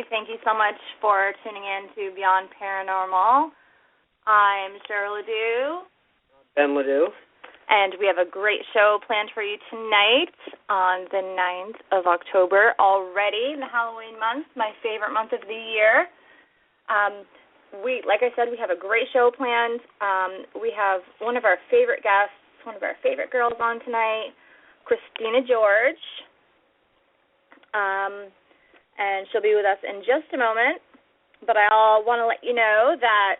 Thank you so much for tuning in to Beyond Paranormal. I'm Cheryl Ledoux. Ben Ledoux. And we have a great show planned for you tonight on the 9th of October, already in the Halloween month, my favorite month of the year. Like I said, we have a great show planned. We have one of our favorite guests, one of our favorite girls on tonight, Christina George. And she'll be with us in just a moment. But I want to let you know that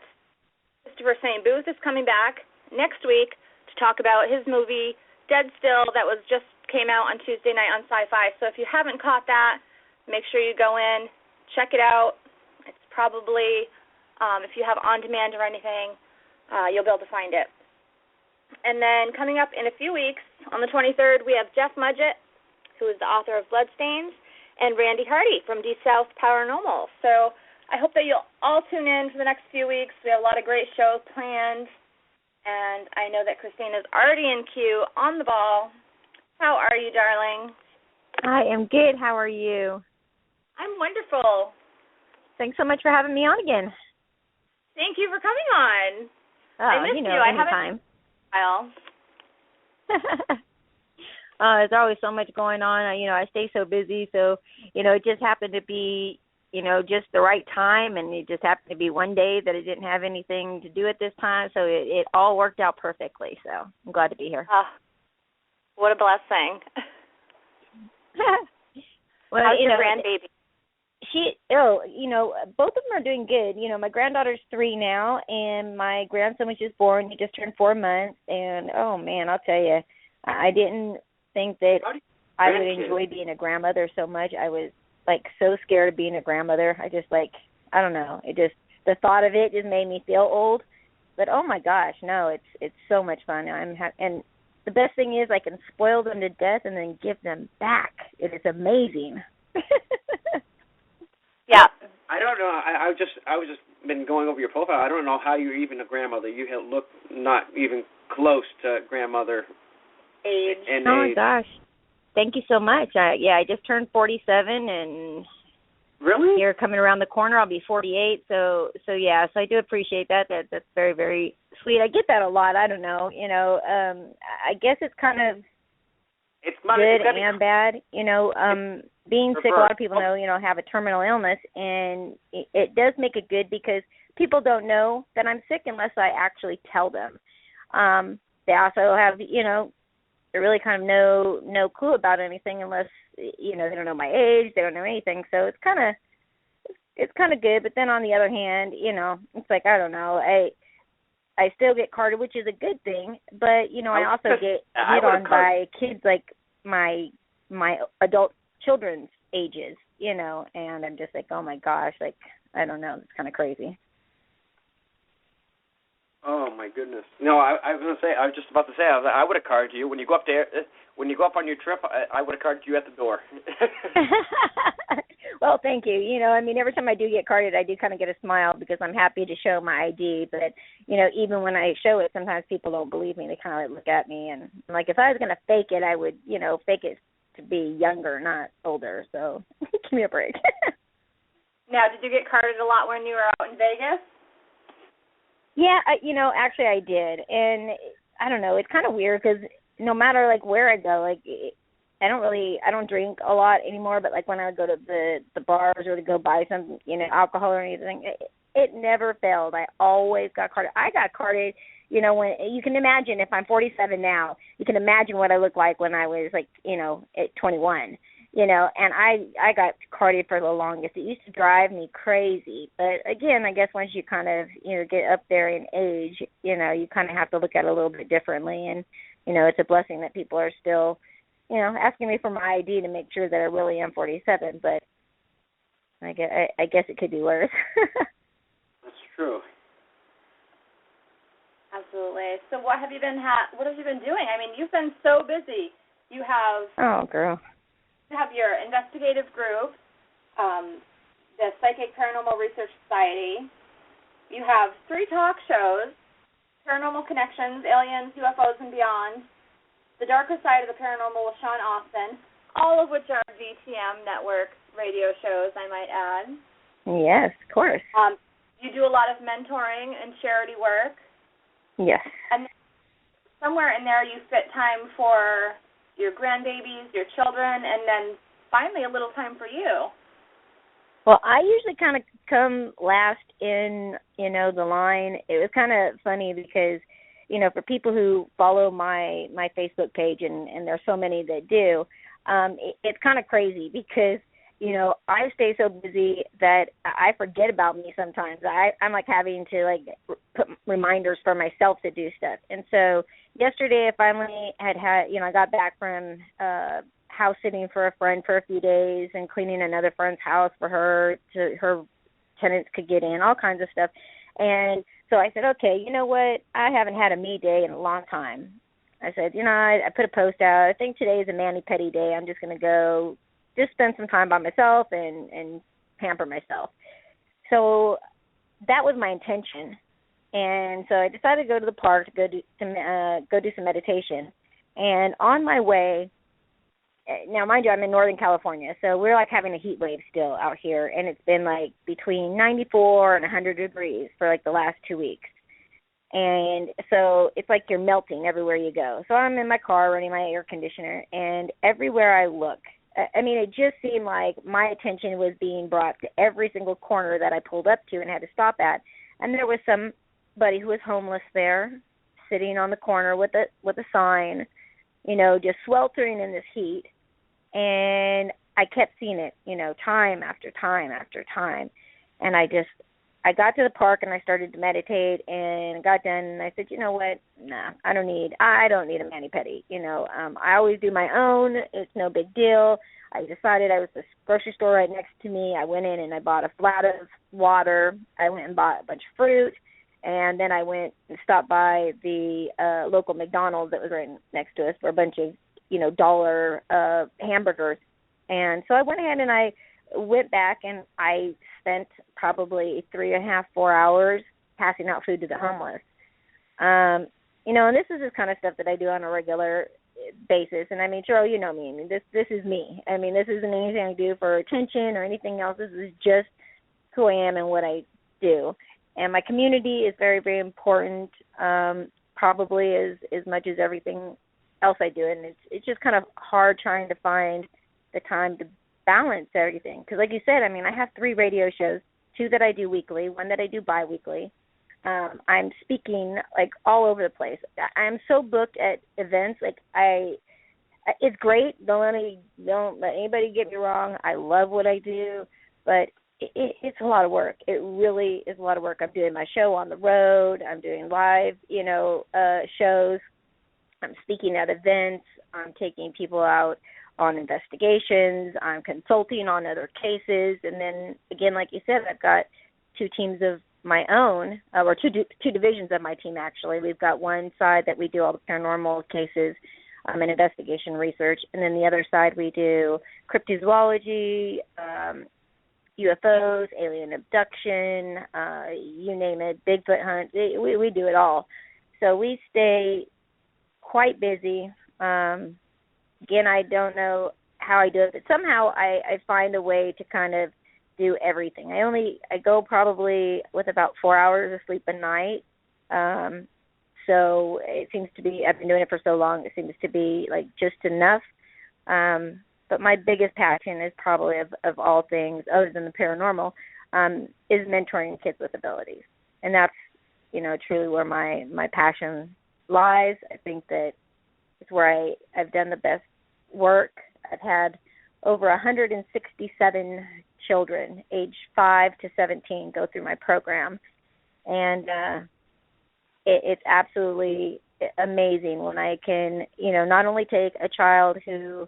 Christopher St. Booth is coming back next week to talk about his movie Dead Still that just came out on Tuesday night on Sci-Fi. So if you haven't caught that, make sure you go in, check it out. It's probably, if you have on-demand or anything, you'll be able to find it. And then coming up in a few weeks, on the 23rd, we have Jeff Mudgett, who is the author of Bloodstains, and Randy Hardy from D South Paranormal. So I hope that you'll all tune in for the next few weeks. We have a lot of great shows planned, and I know that Christina's already in queue on the ball. How are you, darling? I am good. How are you? I'm wonderful. Thanks so much for having me on again. Thank you for coming on. I missed you. I anytime. haven't. There's always so much going on. I stay so busy, so, it just happened to be, just the right time, and it just happened to be one day that I didn't have anything to do at this time, so it all worked out perfectly, so I'm glad to be here. What a blessing. Well, how's your grandbaby? Both of them are doing good. My granddaughter's 3 now, and my grandson was just born. He just turned 4 months, and, oh, man, I'll tell you, I didn't think that I would enjoy being a grandmother so much. I was, so scared of being a grandmother. I just, I don't know. The thought of it just made me feel old. But, oh, my gosh, no, it's so much fun. And the best thing is I can spoil them to death and then give them back. It is amazing. Yeah. I don't know. I was just been going over your profile. I don't know how you're even a grandmother. You look not even close to grandmother age. Oh my gosh! Thank you so much. I just turned 47, and really, here coming around the corner, I'll be 48. So I do appreciate that. That's very, very sweet. I get that a lot. I don't know. I guess it's kind of good and bad. Being sick, a lot of people know, have a terminal illness, and it does make it good because people don't know that I'm sick unless I actually tell them. They also have, they really kind of no clue about anything unless, they don't know my age, they don't know anything. So it's kind of good. But then on the other hand, it's I don't know. I still get carded, which is a good thing. But, I also get hit on by kids like my adult children's ages, and I'm just oh my gosh, I don't know, it's kind of crazy. Oh my goodness! No, I was just about to say, I would have carded you when you go up there. When you go up on your trip, I would have carded you at the door. Well, thank you. Every time I do get carded, I do kind of get a smile because I'm happy to show my ID. But even when I show it, sometimes people don't believe me. They kind of look at me, and I'm if I was going to fake it, I would, fake it to be younger, not older. So give me a break. Now, did you get carded a lot when you were out in Vegas? Yeah, actually I did. And I don't know, it's kind of weird because no matter, where I go, I don't drink a lot anymore, but, when I would go to the bars or to go buy some, alcohol or anything, it never failed. I always got carded. I got carded, when you can imagine if I'm 47 now, you can imagine what I looked like when I was, at 21. And I got carded for the longest. It used to drive me crazy. But, again, I guess once you kind of, get up there in age, you kind of have to look at it a little bit differently. And, it's a blessing that people are still, asking me for my ID to make sure that I really am 47. But I guess it could be worse. That's true. Absolutely. So what have you been doing? You've been so busy. You have... Oh, girl. You have your investigative group, the Psychic Paranormal Research Society. You have 3 talk shows, Paranormal Connections, Aliens, UFOs, and Beyond, The Darker Side of the Paranormal with Sean Austin, all of which are VTM Network radio shows, I might add. Yes, of course. You do a lot of mentoring and charity work. Yes. And somewhere in there you fit time for your grandbabies, your children, and then finally a little time for you. Well, I usually kind of come last in, the line. It was kind of funny because, for people who follow my Facebook page, and there's so many that do, it's kind of crazy because, I stay so busy that I forget about me sometimes. I'm like having to put reminders for myself to do stuff. And so yesterday I finally had, I got back from house sitting for a friend for a few days and cleaning another friend's house for her to her tenants could get in, all kinds of stuff. And so I said, okay, you know what? I haven't had a me day in a long time. I said, I put a post out. I think today is a mani-pedi day. I'm just going to go just spend some time by myself and pamper myself. So that was my intention. And so I decided to go to the park to go do some meditation. And on my way, now, mind you, I'm in Northern California, so we're having a heat wave still out here, and it's been between 94 and 100 degrees for the last 2 weeks. And so it's you're melting everywhere you go. So I'm in my car running my air conditioner, and everywhere I look, it just seemed like my attention was being brought to every single corner that I pulled up to and had to stop at. And there was somebody who was homeless there, sitting on the corner with a sign, just sweltering in this heat. And I kept seeing it, time after time after time. And I got to the park and I started to meditate and I got done and I said, you know what? Nah, I don't need a mani-pedi. I always do my own. It's no big deal. I decided I was the grocery store right next to me. I went in and I bought a flat of water. I went and bought a bunch of fruit. And then I went and stopped by the local McDonald's that was right next to us for a bunch of, dollar hamburgers. And so I went ahead and I went back and I spent probably 3.5, 4 hours passing out food to the homeless. And this is the kind of stuff that I do on a regular basis. And Cheryl, you know me. This is me. This isn't anything I do for attention or anything else. This is just who I am and what I do. And my community is very, very important, probably as much as everything else I do. And it's just kind of hard trying to find the time to balance everything. Because like you said, I have 3 radio shows, 2 that I do weekly, 1 that I do biweekly. I'm speaking all over the place. I'm so booked at events. It's great. Don't let anybody get me wrong. I love what I do, but it's a lot of work. It really is a lot of work. I'm doing my show on the road. I'm doing live, shows. I'm speaking at events. I'm taking people out on investigations. I'm consulting on other cases. And then, again, like you said, I've got 2 teams of my own, or two divisions of my team, actually. We've got one side that we do all the paranormal cases and investigation research. And then the other side we do cryptozoology, UFOs, alien abduction, you name it, Bigfoot hunt. We do it all. So we stay quite busy. Again, I don't know how I do it, but somehow I find a way to kind of do everything. I go probably with about 4 hours of sleep a night. So it seems to be, I've been doing it for so long, it seems to be just enough. But my biggest passion is probably of all things, other than the paranormal, is mentoring kids with abilities. And that's, truly where my passion lies. I think that it's where I've done the best work. I've had over 167 children, age 5 to 17, go through my program. And it's absolutely amazing when I can, not only take a child who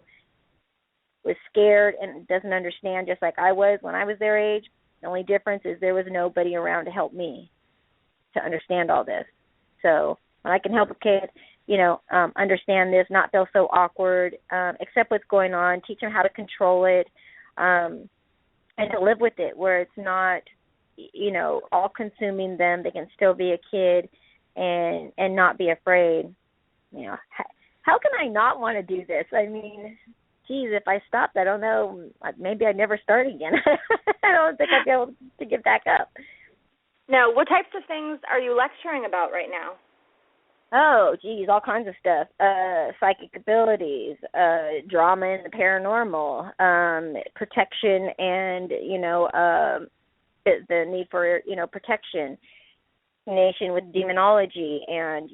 was scared and doesn't understand, just like I was when I was their age. The only difference is there was nobody around to help me to understand all this. So when I can help a kid, understand this, not feel so awkward, accept what's going on, teach them how to control it, and to live with it, where it's not, all consuming them. They can still be a kid and not be afraid. How can I not want to do this? Geez, if I stopped, I don't know, maybe I'd never start again. I don't think I'd be able to get back up. Now, what types of things are you lecturing about right now? Oh, geez, all kinds of stuff. Psychic abilities, drama in the paranormal, protection and, the need for, protection, nation with demonology and,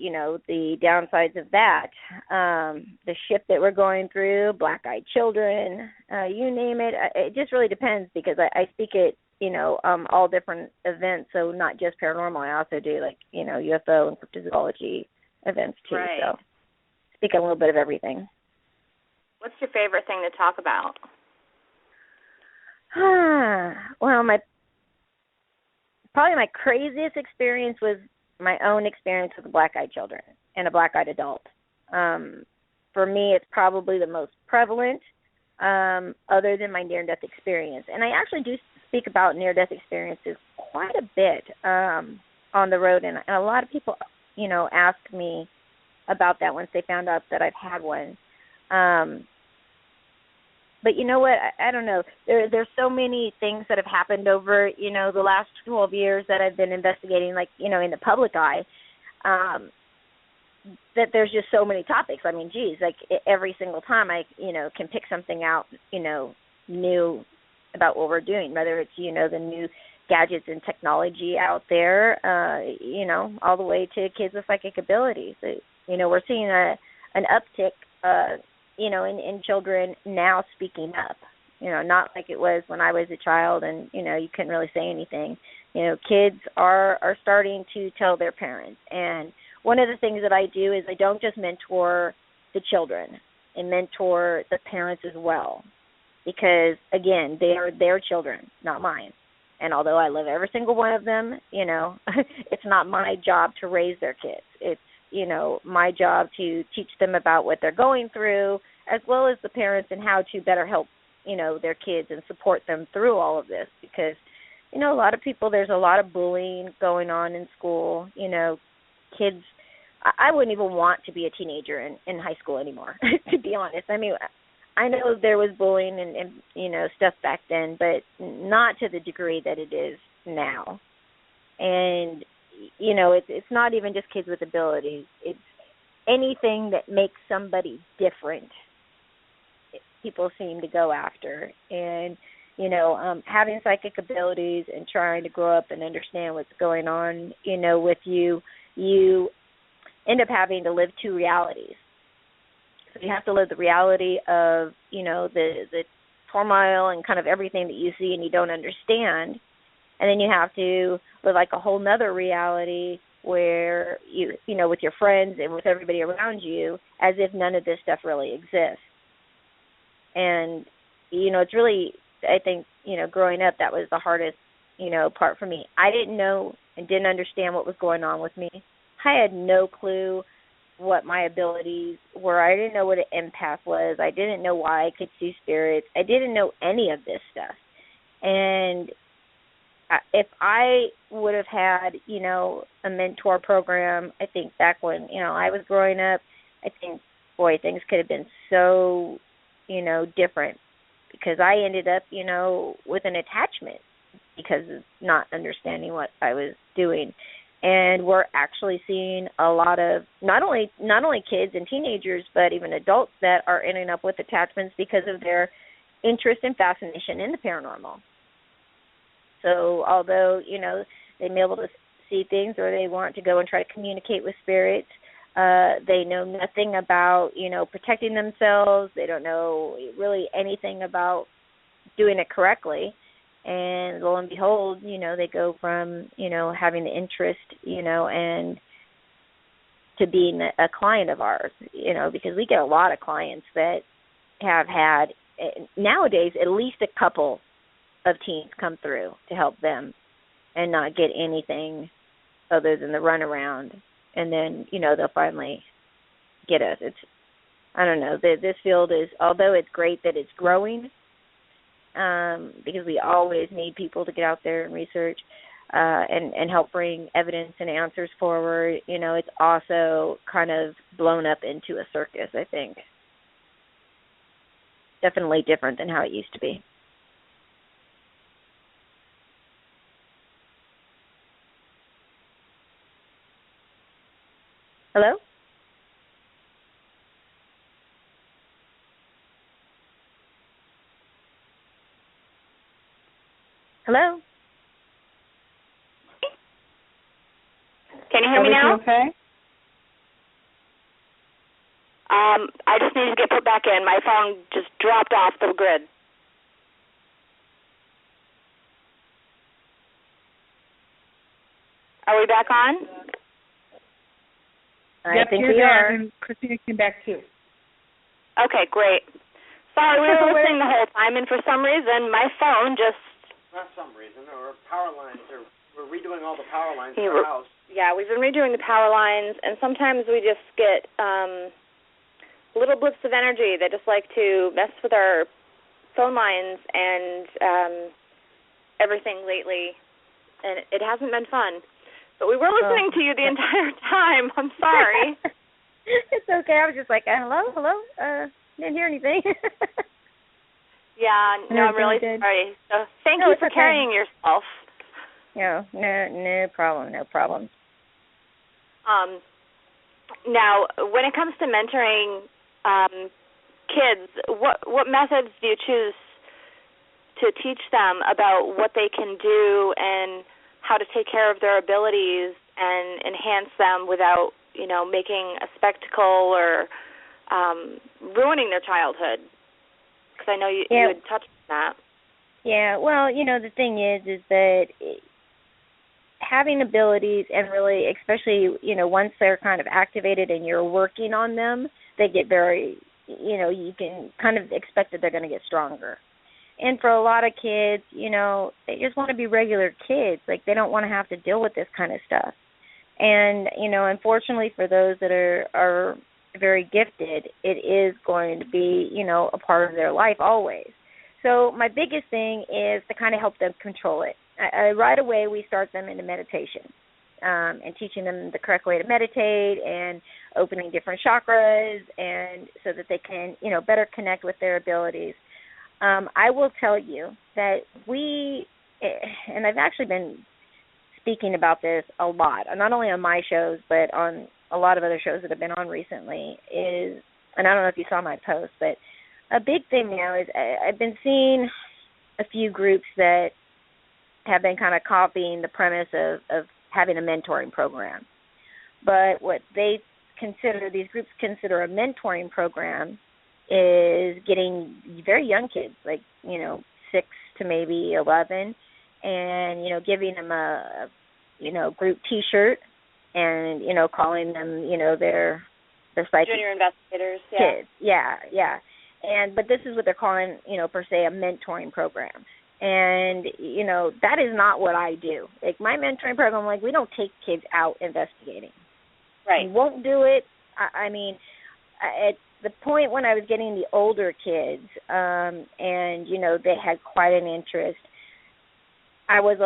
the downsides of that, the shift that we're going through, black-eyed children, you name it. It just really depends because I speak at, all different events, so not just paranormal. I also do, UFO and cryptozoology events, too. Right. So speak a little bit of everything. What's your favorite thing to talk about? Well, probably my craziest experience was my own experience with black-eyed children and a black-eyed adult. For me, it's probably the most prevalent, other than my near-death experience. And I actually do speak about near-death experiences quite a bit on the road, and a lot of people, ask me about that once they found out that I've had one. But you know what? I don't know. There's so many things that have happened over, the last 12 years that I've been investigating, in the public eye, that there's just so many topics. I mean, geez, every single time I, can pick something out, new about what we're doing, whether it's, the new gadgets and technology out there, all the way to kids with psychic abilities. We're seeing an uptick, in children now speaking up, not like it was when I was a child and, you couldn't really say anything. Kids are starting to tell their parents. And one of the things that I do is I don't just mentor the children, I mentor the parents as well. Because, again, they are their children, not mine. And although I love every single one of them, it's not my job to raise their kids. It's, my job to teach them about what they're going through, as well as the parents and how to better help, their kids and support them through all of this. Because, a lot of people, there's a lot of bullying going on in school. Kids, I wouldn't even want to be a teenager in high school anymore, to be honest. I mean, I know there was bullying and stuff back then, but not to the degree that it is now. And, it's not even just kids with abilities. It's anything that makes somebody different, people seem to go after. And, having psychic abilities and trying to grow up and understand what's going on, with you end up having to live two realities. So you have to live the reality of, the turmoil and kind of everything that you see and you don't understand. And then you have to live like a whole nother reality where you with your friends and with everybody around you as if none of this stuff really exists. And, it's really, I think, growing up, that was the hardest, part for me. I didn't know and didn't understand what was going on with me. I had no clue what my abilities were. I didn't know what an empath was. I didn't know why I could see spirits. I didn't know any of this stuff. And if I would have had, a mentor program, I think back when, I was growing up, I think, boy, things could have been so, different because I ended up, with an attachment because of not understanding what I was doing. And we're actually seeing a lot of not only kids and teenagers, but even adults that are ending up with attachments because of their interest and fascination in the paranormal. So although, they may be able to see things or they want to go and try to communicate with spirits, they know nothing about, protecting themselves. They don't know really anything about doing it correctly. And lo and behold, they go from, having the interest, and to being a client of ours, because we get a lot of clients that have had, nowadays, at least a couple of teens come through to help them and not get anything other than the runaround. And then, they'll finally get us. I don't know, this field is, although it's great that it's growing, because we always need people to get out there and research and help bring evidence and answers forward. It's also kind of blown up into a circus, I think. Definitely different than how it used to be. Hello? Hello? Can you hear me now? Okay. I just need to get put back in. My phone just dropped off the grid. Are we back on? I think you're we there, are. and Christina came back too. Okay, great. Sorry, we were listening the whole time, and for some reason, my phone just... Not some reason, or power lines, or we're redoing all the power lines in our house. Yeah, we've been redoing the power lines, and sometimes we just get little blips of energy that just like to mess with our phone lines and everything lately, and it hasn't been fun. But we were listening to you the entire time. I'm sorry. It's okay. I was just like, hello? Didn't hear anything. Yeah, no, I'm really sorry. So thank you for carrying yourself. No problem. Now, when it comes to mentoring kids, what methods do you choose to teach them about what they can do and how to take care of their abilities and enhance them without, making a spectacle or ruining their childhood? Because I know you had touched on that. Yeah, well, the thing is that having abilities and really, especially, once they're kind of activated and you're working on them, they get very, you can kind of expect that they're going to get stronger. And for a lot of kids, they just want to be regular kids. Like, they don't want to have to deal with this kind of stuff. And, unfortunately for those that are very gifted, it is going to be, a part of their life always. So my biggest thing is to kind of help them control it. Right away, we start them into meditation and teaching them the correct way to meditate and opening different chakras and so that they can, better connect with their abilities. I will tell you that and I've actually been speaking about this a lot, not only on my shows, but on a lot of other shows that have been on recently, and I don't know if you saw my post, but a big thing now is I've been seeing a few groups that have been kind of copying the premise of having a mentoring program. But what these groups consider a mentoring program is getting very young kids, like, 6 to maybe 11, and, giving them a group T-shirt and, calling them, their psychic junior investigators, kids. Yeah. But this is what they're calling, per se, a mentoring program. And, that is not what I do. Like, my mentoring program, we don't take kids out investigating. Right. We won't do it. I mean, at the point when I was getting the older kids, and, they had quite an interest, I was,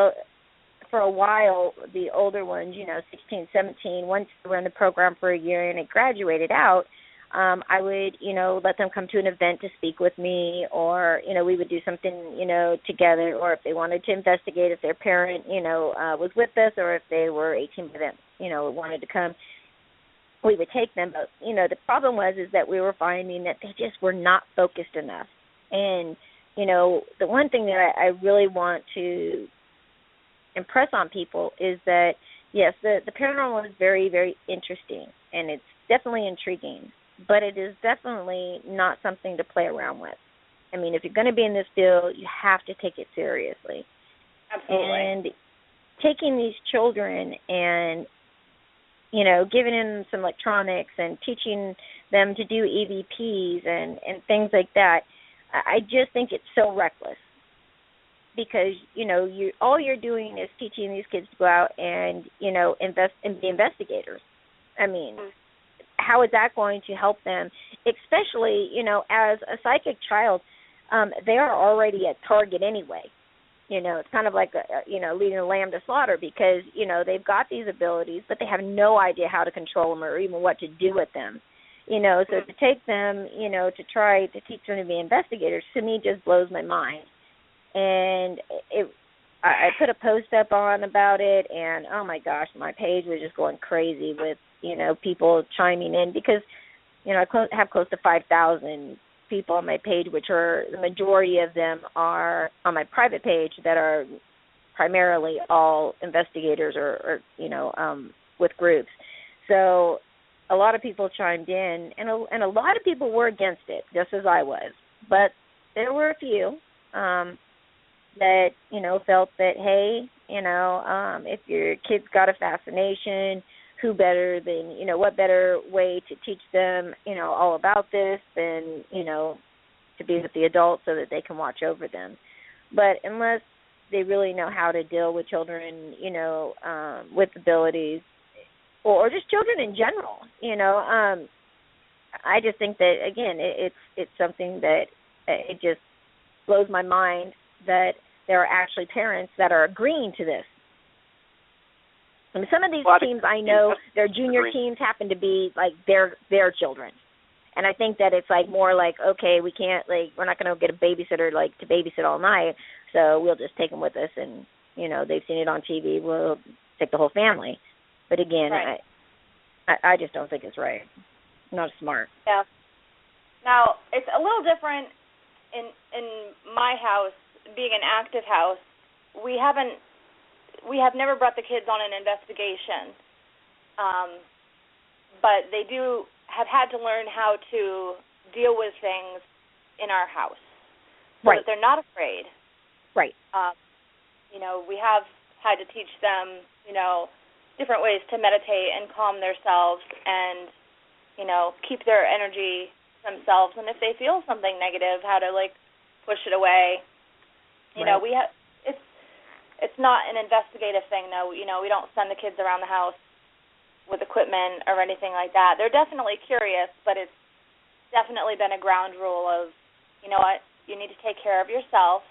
for a while, the older ones, 16, 17, once they were in the program for a year and it graduated out, I would, let them come to an event to speak with me, or, we would do something, together, or if they wanted to investigate, if their parent, was with us, or if they were 18 by then, wanted to come, we would take them. But, the problem is that we were finding that they just were not focused enough. And, the one thing that I really want to impress on people is that, yes, the paranormal is very, very interesting, and it's definitely intriguing, but it is definitely not something to play around with. I mean, if you're going to be in this field, you have to take it seriously. Absolutely. And taking these children and, giving them some electronics and teaching them to do EVPs and things like that, I just think it's so reckless. Because, all you're doing is teaching these kids to go out and, invest and be investigators. I mean, how is that going to help them? Especially, as a psychic child, they are already a target anyway. It's kind of like, leading a lamb to slaughter because, they've got these abilities, but they have no idea how to control them or even what to do with them. So to take them, to try to teach them to be investigators, to me, just blows my mind. And I put a post up on about it, and oh my gosh, my page was just going crazy with, people chiming in because, I have close to 5,000 people on my page, which are, the majority of them are on my private page that are primarily all investigators or with groups. So a lot of people chimed in, and a lot of people were against it, just as I was. But there were a few that, felt that, hey, if your kid's got a fascination, who better than, what better way to teach them, all about this than, to be with the adults so that they can watch over them. But unless they really know how to deal with children, with abilities, or just children in general, I just think that, again, it's something that it just blows my mind that there are actually parents that are agreeing to this. And some of these teams, I know their junior teams happen to be like their children. And I think that it's like more like, okay, we can't, like, we're not going to get a babysitter like to babysit all night, so we'll just take them with us, and they've seen it on TV, we'll take the whole family. But again, right. I just don't think it's right. Not smart. Yeah. Now, it's a little different in my house, being an active house. We have never brought the kids on an investigation, but they have had to learn how to deal with things in our house, so that they're not afraid. Right. We have had to teach them, different ways to meditate and calm themselves and, keep their energy themselves. And if they feel something negative, how to, like, push it away. It's not an investigative thing, though. We don't send the kids around the house with equipment or anything like that. They're definitely curious, but it's definitely been a ground rule of, you need to take care of yourself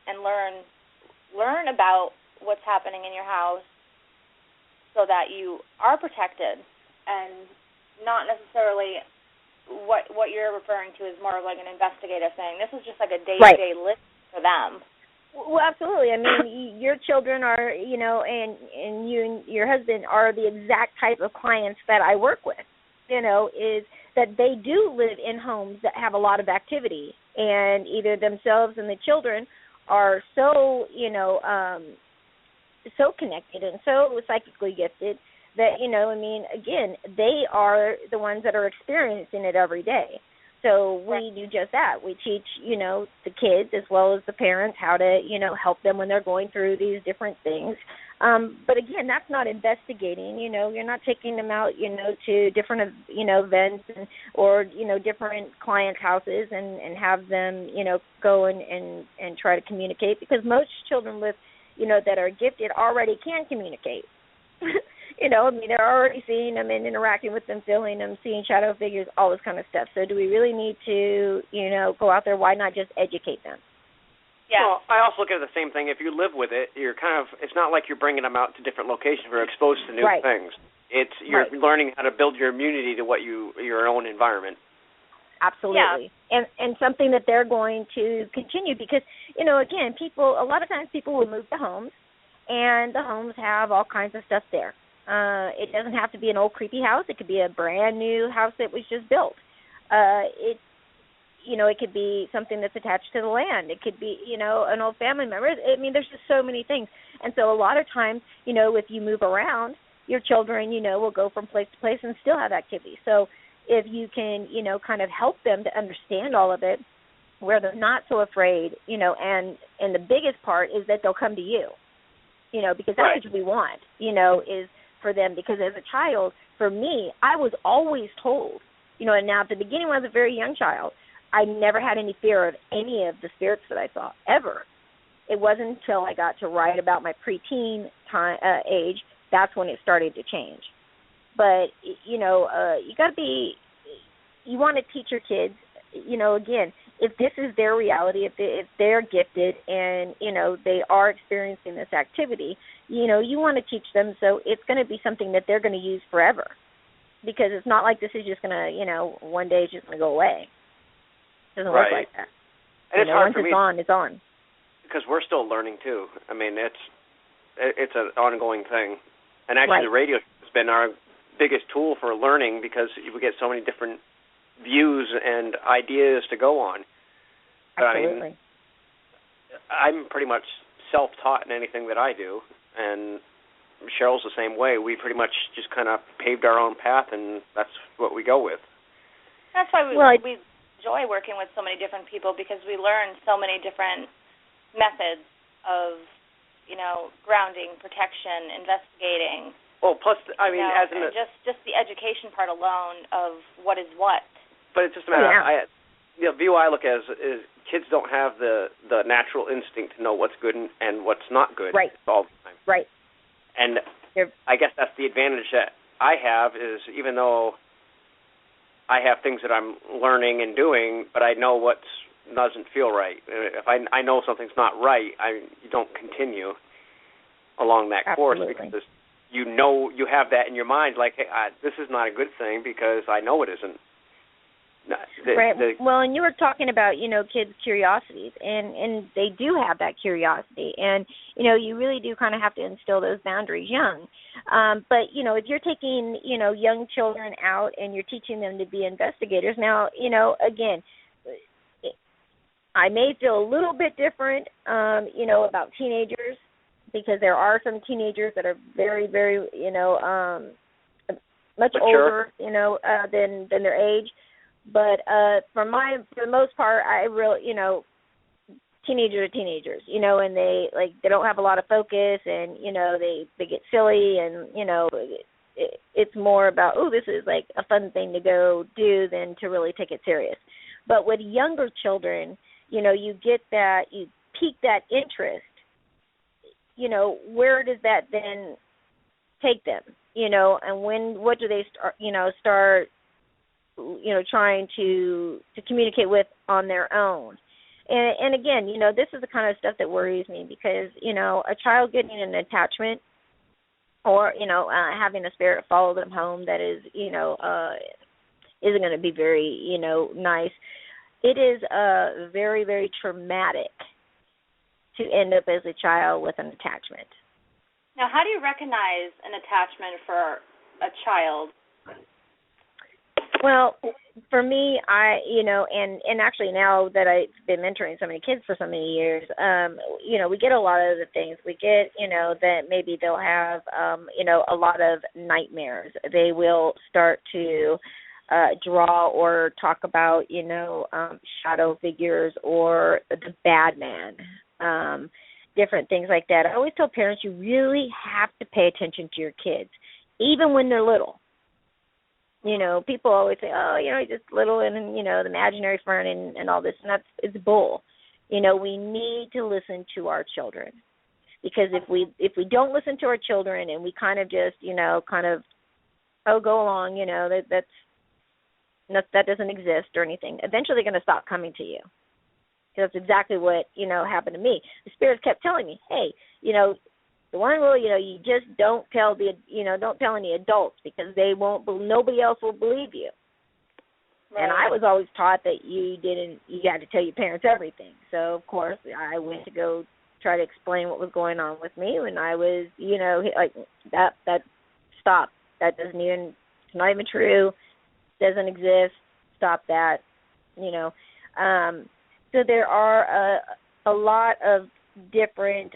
and learn about what's happening in your house so that you are protected, and not necessarily what you're referring to is more of like an investigative thing. This is just like a day-to-day list for them. Well, absolutely. I mean, your children are, and you and your husband are the exact type of clients that I work with, is that they do live in homes that have a lot of activity, and either themselves and the children are so, so connected and so psychically gifted that, again, they are the ones that are experiencing it every day. So we do just that. We teach, the kids as well as the parents how to, help them when they're going through these different things. But again, that's not investigating. You're not taking them out, to different, events or different clients' houses and have them, go and try to communicate, because most children with, that are gifted already can communicate. They're already seeing them and interacting with them, feeling them, seeing shadow figures, all this kind of stuff. So do we really need to, go out there? Why not just educate them? Yeah. Well, I also look at it the same thing. If you live with it, it's not like you're bringing them out to different locations where you're exposed to new things. You're learning how to build your immunity to your own environment. Absolutely. Yeah. And something that they're going to continue, because, again, a lot of times people will move to homes, and the homes have all kinds of stuff there. It doesn't have to be an old creepy house. It could be a brand new house that was just built. It could be something that's attached to the land. It could be, an old family member. I mean, there's just so many things. And so a lot of times, if you move around, your children, will go from place to place and still have activity. So if you can, kind of help them to understand all of it, where they're not so afraid, and the biggest part is that they'll come to you, because that's what we want, is for them. Because as a child, for me, I was always told, and now at the beginning when I was a very young child, I never had any fear of any of the spirits that I saw, ever. It wasn't until I got to right about my preteen age, that's when it started to change. But, you got to be, you want to teach your kids, again, if this is their reality, if they're gifted and, they are experiencing this activity, you want to teach them, so it's going to be something that they're going to use forever. Because it's not like this is just going to, one day it's just going to go away. It doesn't work like that. And it's hard once it's on, it's on. because we're still learning too. I mean, it's an ongoing thing, and actually the radio has been our biggest tool for learning because we get so many different views and ideas to go on. But Absolutely. I mean, I'm pretty much self-taught in anything that I do, and Cheryl's the same way. We pretty much just kind of paved our own path, and that's what we go with. That's why we enjoy working with so many different people, because we learn so many different methods of, grounding, protection, investigating. Well, plus, I mean, just the education part alone of what is what. But it's just a matter. The view I look at is kids don't have the natural instinct to know what's good and what's not good all the time. Right. And I guess that's the advantage that I have, is even though I have things that I'm learning and doing, but I know what doesn't feel right. If I know something's not right, you don't continue along that course, because you have that in your mind, like, hey, this is not a good thing because I know it isn't. Well, and you were talking about, kids' curiosities, and they do have that curiosity, and, you really do kind of have to instill those boundaries young. But, if you're taking, young children out and you're teaching them to be investigators, now, again, I may feel a little bit different, about teenagers, because there are some teenagers that are very, very, much older, than their age. But for the most part, I really, teenagers are teenagers, and they don't have a lot of focus, and they get silly, and it's more about, this is like a fun thing to go do than to really take it serious. But with younger children, you get that, you pique that interest. Where does that then take them? And what do they start trying to communicate with on their own. And again, this is the kind of stuff that worries me, because, a child getting an attachment or, having a spirit follow them home that is, isn't going to be very, nice. It is very, very traumatic to end up as a child with an attachment. Now, how do you recognize an attachment for a child? Well, for me, and actually now that I've been mentoring so many kids for so many years, we get a lot of the things. We get, that maybe they'll have, a lot of nightmares. They will start to draw or talk about, shadow figures or the bad man, different things like that. I always tell parents, you really have to pay attention to your kids, even when they're little. People always say, he's just little and, the imaginary friend and all this, and it's bull. We need to listen to our children, because if we don't listen to our children and we kind of just, go along, that doesn't exist or anything, eventually they're going to stop coming to you. That's exactly what, happened to me. The spirits kept telling me, hey, the one rule, you just don't tell any adults, because nobody else will believe you. Right. And I was always taught that you had to tell your parents everything. So, of course, I went to go try to explain what was going on with me when I was, like, that stop. That it's not even true, doesn't exist, stop that, So there are a lot of different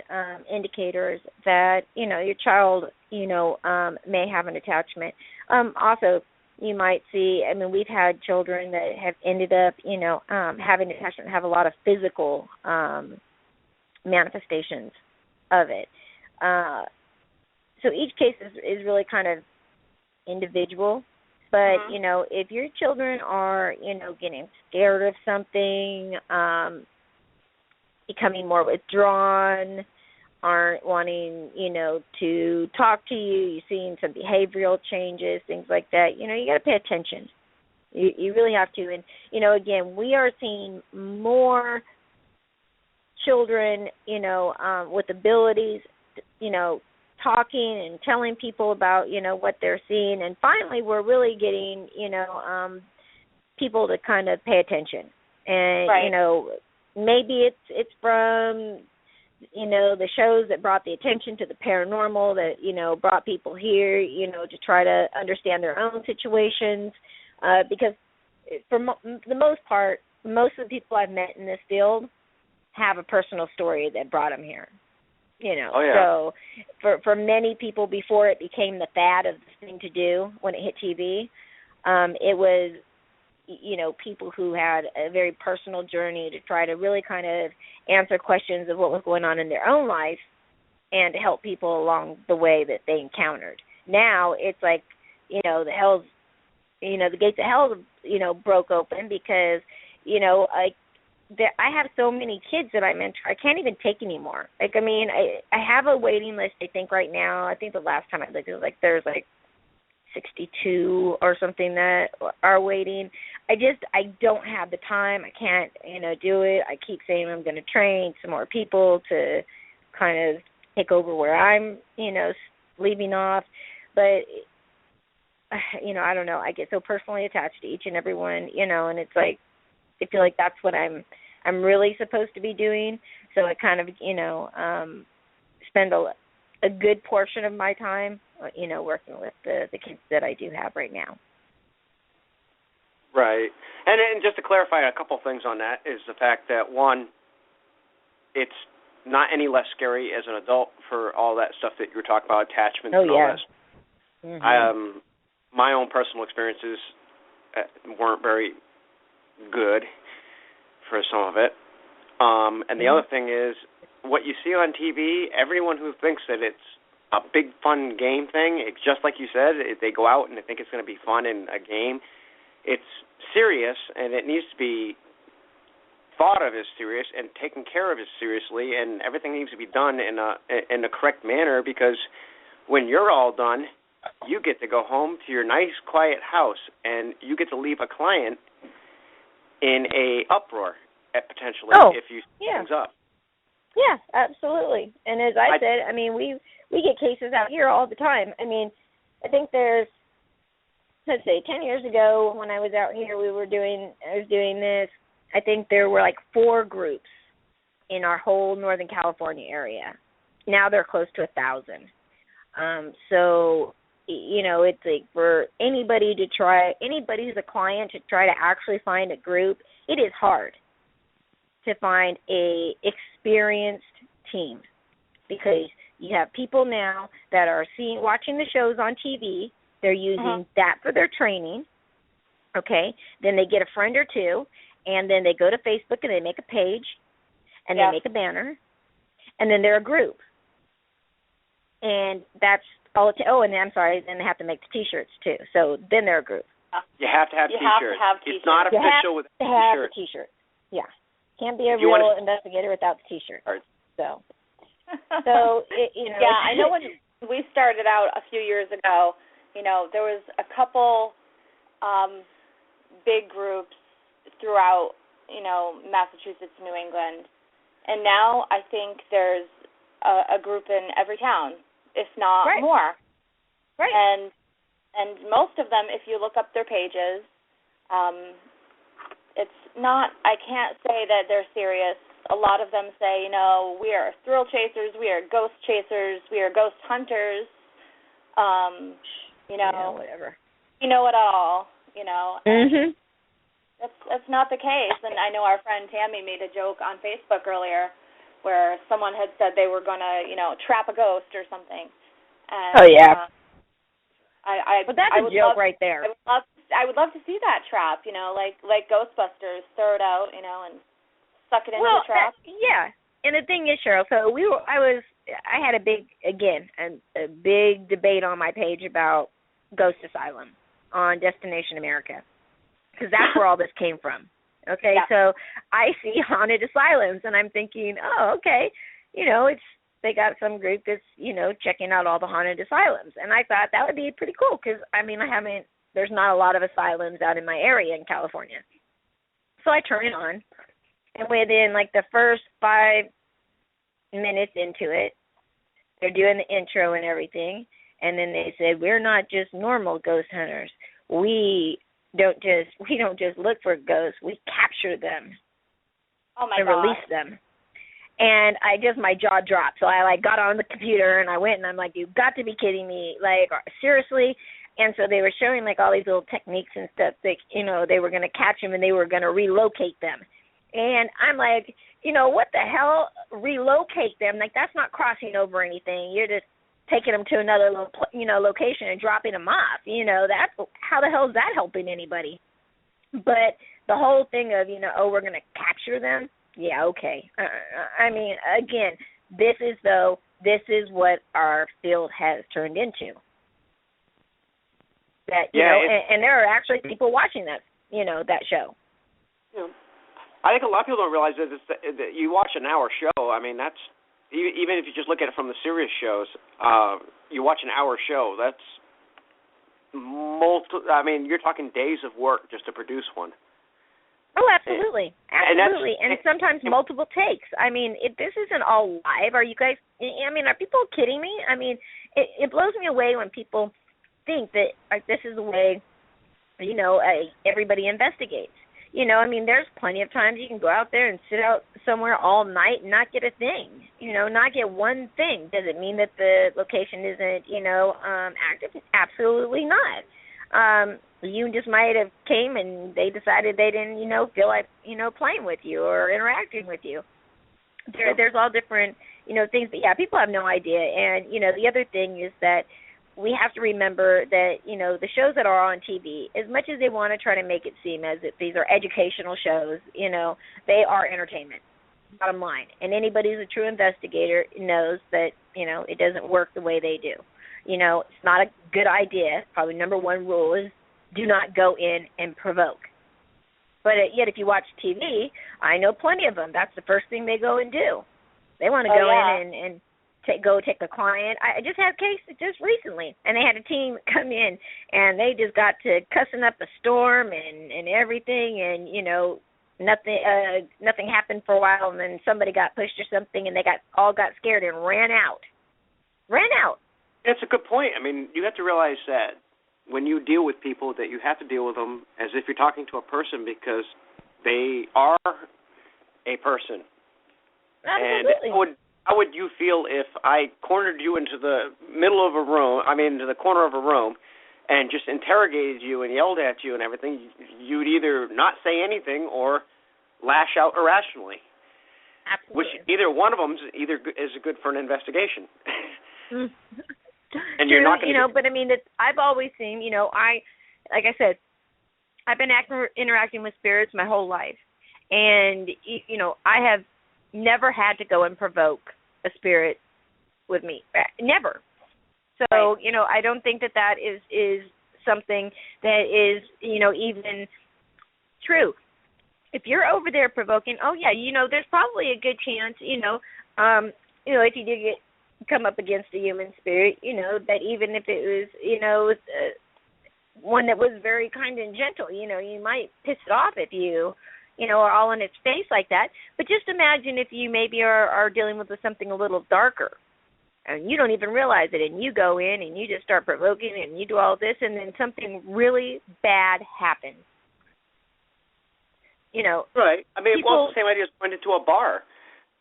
indicators that your child may have an attachment. Also, you might see, we've had children that have ended up having an attachment and have a lot of physical manifestations of it. So each case is really kind of individual. But if your children are getting scared of something, becoming more withdrawn, aren't wanting, to talk to you, you're seeing some behavioral changes, things like that, you got to pay attention. You really have to. And, again, we are seeing more children, with abilities, talking and telling people about, what they're seeing. And finally, we're really getting, people to kind of pay attention. And, right. Maybe it's from the shows that brought the attention to the paranormal, that, brought people here, to try to understand their own situations. Because for the most part, most of the people I've met in this field have a personal story that brought them here. Oh, yeah. So for many people before it became the fad of the thing to do when it hit TV, it was, people who had a very personal journey to try to really kind of answer questions of what was going on in their own life and to help people along the way that they encountered. Now it's like, the gates of hell, broke open because, I have so many kids that I mentor, I can't even take anymore. I have a waiting list, I think, right now. I think the last time I looked, it was there's 62 or something that are waiting. I don't have the time. I can't, do it. I keep saying I'm going to train some more people to kind of take over where I'm, leaving off. But, I don't know. I get so personally attached to each and every one, and it's like, I feel like that's what I'm really supposed to be doing. So I kind of, spend a good portion of my time, working with the kids that I do have right now. Right. And just to clarify a couple things on that is the fact that, one, it's not any less scary as an adult for all that stuff that you were talking about, attachments and all this. Mm-hmm. My own personal experiences weren't very good for some of it. And the other thing is, what you see on TV, everyone who thinks that it's a big fun game thing, it's just like you said, they go out and they think it's going to be fun in a game. It's serious, and it needs to be thought of as serious and taken care of as seriously, and everything needs to be done in a correct manner, because when you're all done, you get to go home to your nice, quiet house, and you get to leave a client in a uproar, potentially, if you set things up. Yeah, absolutely. And as I said, we get cases out here all the time. I think there's, let's say, 10 years ago when I was out here, I was doing this, I think there were 4 groups in our whole Northern California area. Now they're close to 1,000. So, it's for anybody who's a client to try to actually find a group, it is hard to find a experienced team, because you have people now that are watching the shows on TV. They're using that for their training, okay? Then they get a friend or two, and then they go to Facebook and they make a page, and they make a banner, and then they're a group. And that's all and then, then they have to make the T-shirts too. So then they're a group. You have to have T-shirts. Have to have T-shirts. It's not official with T-shirts. You have to have the T-shirt. Yeah. Can't be a real investigator without the T-shirt. So yeah, I know when we started out a few years ago, there was a couple big groups throughout, Massachusetts, New England, and now I think there's a group in every town, if not more. Right. And most of them, if you look up their pages, it's not, I can't say that they're serious. A lot of them say, we are thrill chasers, we are ghost chasers, we are ghost hunters, whatever. You know it all, and that's not the case. And I know our friend Tammy made a joke on Facebook earlier where someone had said they were going to, trap a ghost or something. And, but that's a joke right there. I would love to see that trap, like Ghostbusters, throw it out, and suck it into the trap. And the thing is, Cheryl, so I had a big debate on my page about Ghost Asylum on Destination America, because that's where all this came from. Okay, so I see haunted asylums, and I'm thinking, okay, they got some group that's, checking out all the haunted asylums, and I thought that would be pretty cool, because, there's not a lot of asylums out in my area in California. So I turn it on, and within, the first 5 minutes into it, they're doing the intro and everything, and then they said, we're not just normal ghost hunters. We don't just look for ghosts. We capture them and release them. And my jaw dropped. So I got on the computer and I went and I'm like, you've got to be kidding me. Seriously? And so they were showing all these little techniques and stuff that, they were going to catch them and they were going to relocate them. And I'm like, what the hell? Relocate them? That's not crossing over anything. You're just taking them to another, location and dropping them off. That's, how the hell is that helping anybody? But the whole thing of, we're going to capture them. Yeah, okay. I mean, again, this is what our field has turned into. That and there are actually people watching that show. Yeah. I think a lot of people don't realize that you watch an hour show. I mean, that's even if you just look at it from the serious shows. You watch an hour show. That's I mean, you're talking days of work just to produce one. Oh, absolutely. Absolutely. And sometimes multiple takes. I mean, if this isn't all live, are you guys, are people kidding me? I mean, it blows me away when people think that this is the way, everybody investigates. There's plenty of times you can go out there and sit out somewhere all night and not get a thing, not get one thing. Does it mean that the location isn't, active? Absolutely not. You just might have came and they decided they didn't, feel like, playing with you or interacting with you. There's all different, things. But, yeah, people have no idea. And, the other thing is that we have to remember that, the shows that are on TV, as much as they want to try to make it seem as if these are educational shows, they are entertainment, bottom line. And anybody who's a true investigator knows that, it doesn't work the way they do. It's not a good idea. Probably number one rule is do not go in and provoke. But yet if you watch TV, I know plenty of them. That's the first thing they go and do. They want to go in and take a client. I just had a case just recently, and they had a team come in, and they just got to cussing up a storm and everything, and, nothing happened for a while, and then somebody got pushed or something, and they all got scared and ran out. That's a good point. I mean, you have to realize that when you deal with people, that you have to deal with them as if you're talking to a person because they are a person. Absolutely. And how would you feel if I cornered you into the into the corner of a room and just interrogated you and yelled at you and everything? You'd either not say anything or lash out irrationally. Absolutely. Which either one of them is good for an investigation. And true, you're not going to but I mean, I've always seen, like I said, I've been interacting with spirits my whole life. And, I have never had to go and provoke a spirit with me. Never. So, right. I don't think that is something that is, even true. If you're over there provoking, there's probably a good chance, if you do come up against a human spirit, that even if it was, one that was very kind and gentle, you might piss it off if you, are all in its face like that. But just imagine if you maybe are dealing with something a little darker, and you don't even realize it, and you go in and you just start provoking and you do all this, and then something really bad happens. Right. I mean, it's the same idea as going into a bar.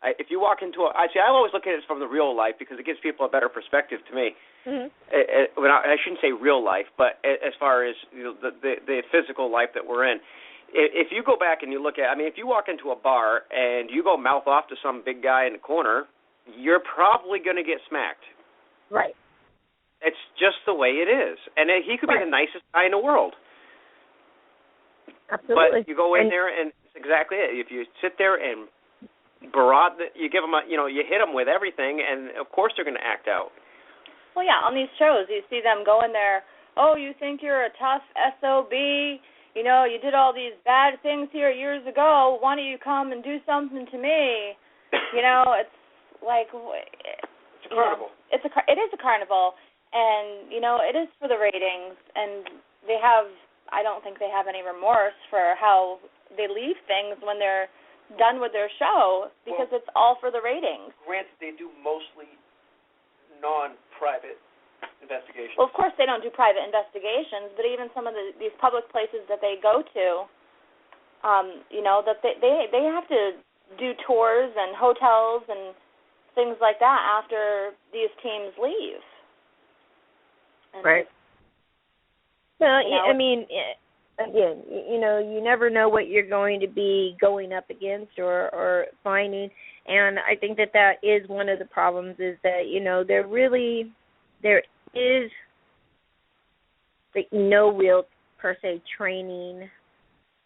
If you walk into I always look at it from the real life because it gives people a better perspective to me. Mm-hmm. I shouldn't say real life, but as far as the physical life that we're in. If you go back and you look at, if you walk into a bar and you go mouth off to some big guy in the corner, you're probably going to get smacked. Right. It's just the way it is. And he could be the nicest guy in the world. Absolutely. But you go in there and it's exactly it. If you sit there and you give them you hit them with everything, and of course they're going to act out. Well, yeah, on these shows you see them go in there, oh, you think you're a tough SOB, you did all these bad things here years ago, why don't you come and do something to me? It's like, it's a carnival. It is a carnival, and, it is for the ratings, and I don't think they have any remorse for how they leave things when they're done with their show because it's all for the ratings. Granted, they do mostly non-private investigations. Well, of course they don't do private investigations, but even some of these public places that they go to, that they have to do tours and hotels and things like that after these teams leave. And right. Well, I mean, again, you never know what you're going to be going up against or finding, and I think that is one of the problems is that, there is like no real per se training,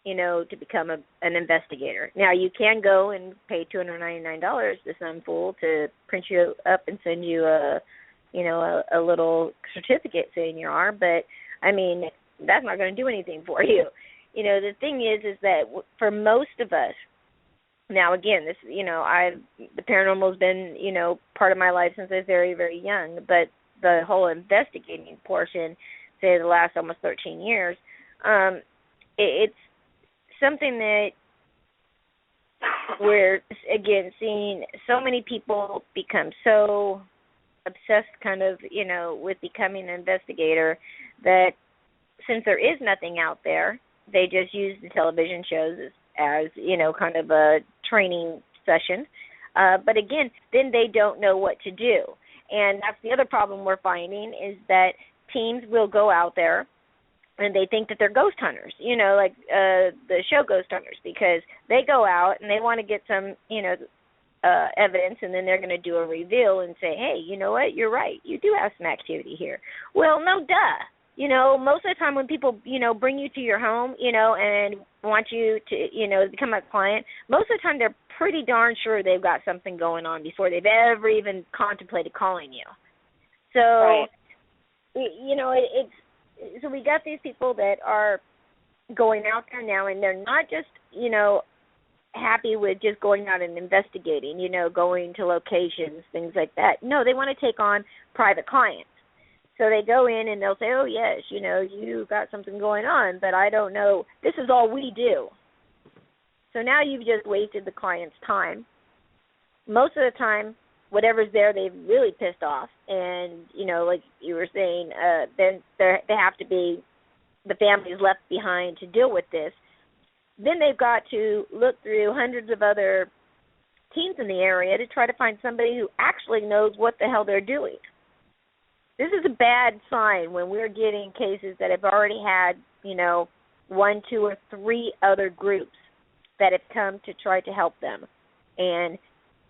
to become an investigator. Now, you can go and pay $299 to some fool to print you up and send you a little certificate saying you are, but, I mean, that's not going to do anything for you. The thing is that for most of us, now, again, this, the paranormal has been, part of my life since I was very, very young, but the whole investigating portion, say the last almost 13 years, it's something that we're, again, seeing so many people become so obsessed kind of, with becoming an investigator that since there is nothing out there, they just use the television shows as kind of a training session. But again, then they don't know what to do. And that's the other problem we're finding is that teens will go out there and they think that they're ghost hunters, like the show Ghost Hunters, because they go out and they want to get some, evidence, and then they're going to do a reveal and say, hey, you know what, you're right, you do have some activity here. Well, no, duh. Most of the time when people, bring you to your home, and want you to, become a client, most of the time they're pretty darn sure they've got something going on before they've ever even contemplated calling you. So, right. So we got these people that are going out there now, and they're not just, happy with just going out and investigating, going to locations, things like that. No, they want to take on private clients. So they go in and they'll say, oh, yes, you got something going on, but I don't know. This is all we do. So now you've just wasted the client's time. Most of the time, whatever's there, they've really pissed off. And, like you were saying, then they have to be, the family is left behind to deal with this. Then they've got to look through hundreds of other teams in the area to try to find somebody who actually knows what the hell they're doing. This is a bad sign when we're getting cases that have already had, 1, 2, or 3 other groups that have come to try to help them and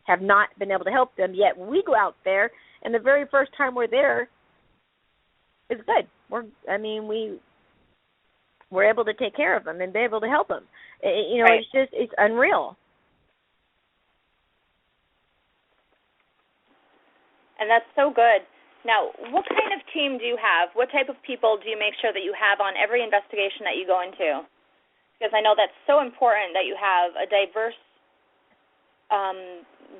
have not been able to help them. Yet we go out there, and the very first time we're there is good. We're able to take care of them and be able to help them. Right. It's unreal. And that's so good. Now, what kind of team do you have? What type of people do you make sure that you have on every investigation that you go into? Because I know that's so important that you have a diverse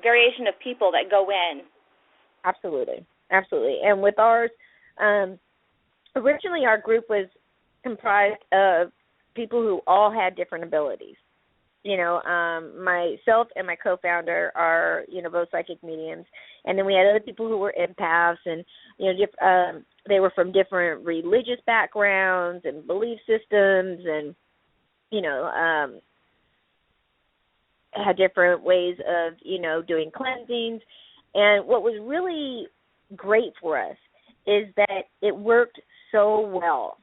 variation of people that go in. Absolutely. And with ours, originally our group was comprised of people who all had different abilities. Myself and my co-founder are, both psychic mediums. And then we had other people who were empaths and, they were from different religious backgrounds and belief systems and, had different ways of, doing cleansings. And what was really great for us is that it worked so well,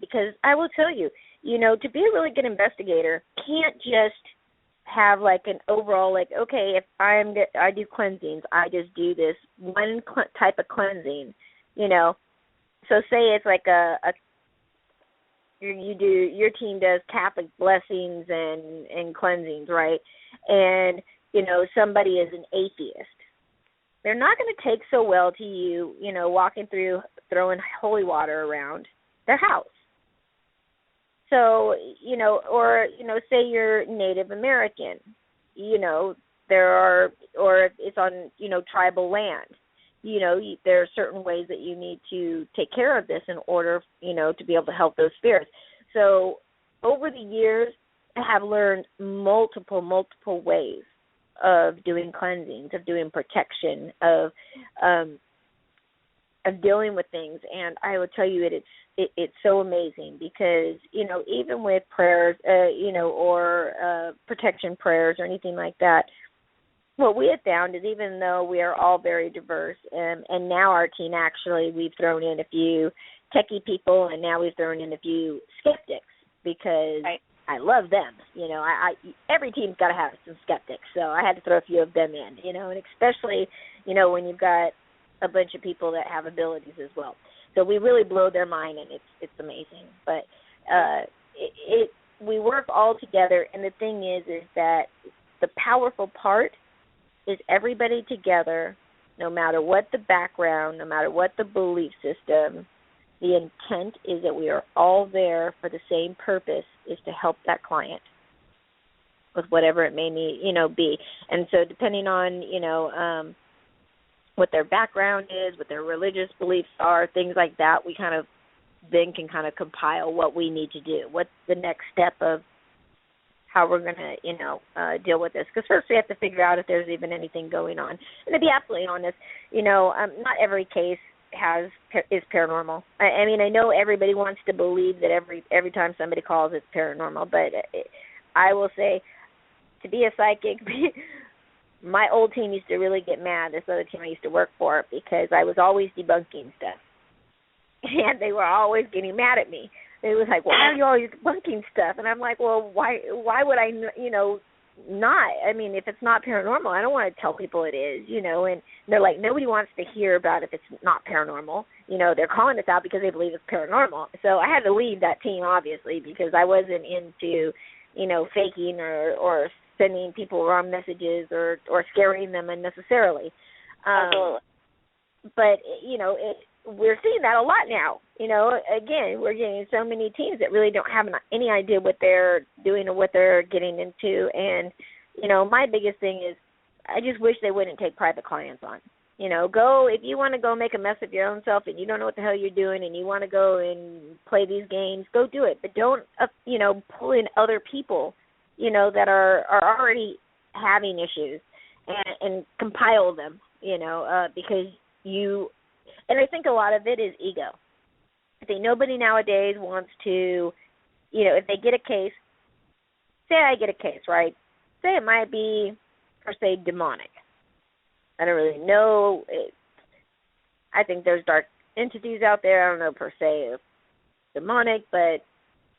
because I will tell you, to be a really good investigator can't just have like an overall, like, okay, if I do cleansings, I just do this one type of cleansing, So say it's like your team does Catholic blessings and cleansings, right? And, somebody is an atheist. They're not going to take so well to you, walking through, throwing holy water around their house. So, or say you're Native American, or if it's on, tribal land, there are certain ways that you need to take care of this in order, to be able to help those spirits. So over the years, I have learned multiple ways of doing cleansings, of doing protection, of of dealing with things. And I will tell you, it's so amazing because, you know, even with prayers, you know, or protection prayers or anything like that, what we have found is even though we are all very diverse, and now our team actually, we've thrown in a few techie people, and now we've thrown in a few skeptics because I love them. You know, I every team's got to have some skeptics, so I had to throw a few of them in, you know, and especially, you know, when you've got a bunch of people that have abilities as well. So we really blow their mind, and it's amazing. But we work all together, and the thing is that the powerful part is everybody together, no matter what the background, no matter what the belief system. The intent is that we are all there for the same purpose, is to help that client with whatever it may need, you know, be. And so depending on, you know, what their background is, what their religious beliefs are, things like that, we kind of then can kind of compile what we need to do. What's the next step of how we're going to, you know, deal with this. Because first we have to figure out if there's even anything going on. And to be absolutely honest, you know, not every case is paranormal. I mean, I know everybody wants to believe that every time somebody calls it's paranormal, but I will say, to be a psychic, my old team used to really get mad, this other team I used to work for, because I was always debunking stuff. And they were always getting mad at me. They was like, why are you always debunking stuff? And I'm like, well, why would I, you know, not? I mean, if it's not paranormal, I don't want to tell people it is, you know. And they're like, nobody wants to hear about if it's not paranormal. You know, they're calling us out because they believe it's paranormal. So I had to leave that team, obviously, because I wasn't into, you know, faking or sending people wrong messages or scaring them unnecessarily. Absolutely. But, you know, we're seeing that a lot now. You know, again, we're getting so many teams that really don't have any idea what they're doing or what they're getting into. And, you know, my biggest thing is I just wish they wouldn't take private clients on. You know, if you want to go make a mess of your own self and you don't know what the hell you're doing and you want to go and play these games, go do it. But don't, you know, pull in other people, you know, that are already having issues and compile them, you know, because and I think a lot of it is ego. I think nobody nowadays wants to, you know, if they get a case, say I get a case, right? Say it might be, per se, demonic. I don't really know. I think there's dark entities out there. I don't know, per se, demonic, but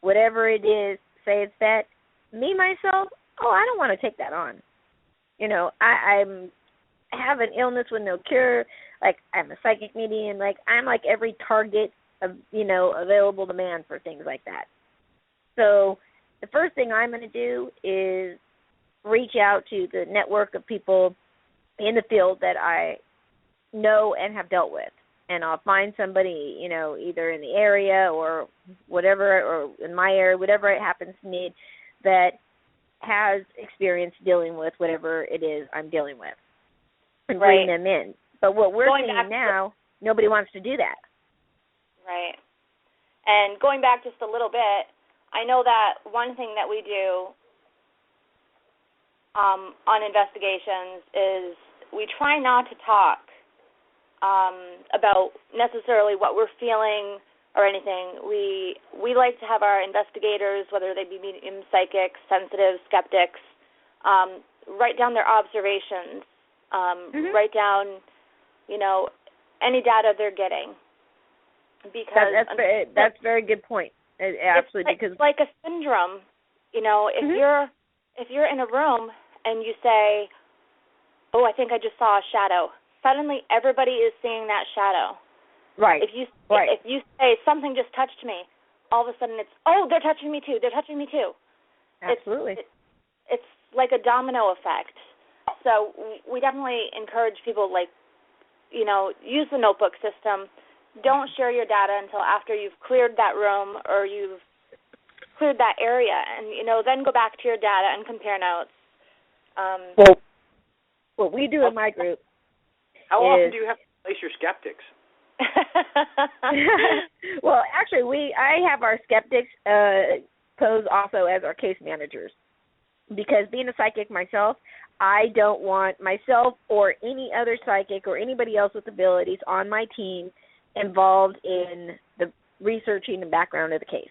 whatever it is, say it's that. Me, myself, I don't want to take that on. You know, I have an illness with no cure. Like, I'm a psychic medium. Like, I'm like every target of, you know, available demand for things like that. So the first thing I'm going to do is reach out to the network of people in the field that I know and have dealt with. And I'll find somebody, you know, either in the area or whatever, or in my area, whatever it happens to need, that has experience dealing with whatever it is I'm dealing with, and bring them in. But what we're seeing now, nobody wants to do that. Right. And going back just a little bit, I know that one thing that we do on investigations is we try not to talk about necessarily what we're feeling or anything. We like to have our investigators, whether they be medium, psychics, sensitive, skeptics, write down their observations, write down, you know, any data they're getting. Because that's a very good point. Absolutely, it's like a syndrome. You know, if you're in a room and you say, "Oh, I think I just saw a shadow," suddenly everybody is seeing that shadow. Right. If you say something just touched me, all of a sudden it's, "Oh, they're touching me too. They're touching me too." Absolutely. It's like a domino effect. So we definitely encourage people, like, you know, use the notebook system. Don't share your data until after you've cleared that room or you've cleared that area, and, you know, then go back to your data and compare notes. Well, what we do in my group How often do you have to replace your skeptics? Well, actually, I have our skeptics pose also as our case managers, because being a psychic myself, I don't want myself or any other psychic or anybody else with abilities on my team involved in the researching the background of the case,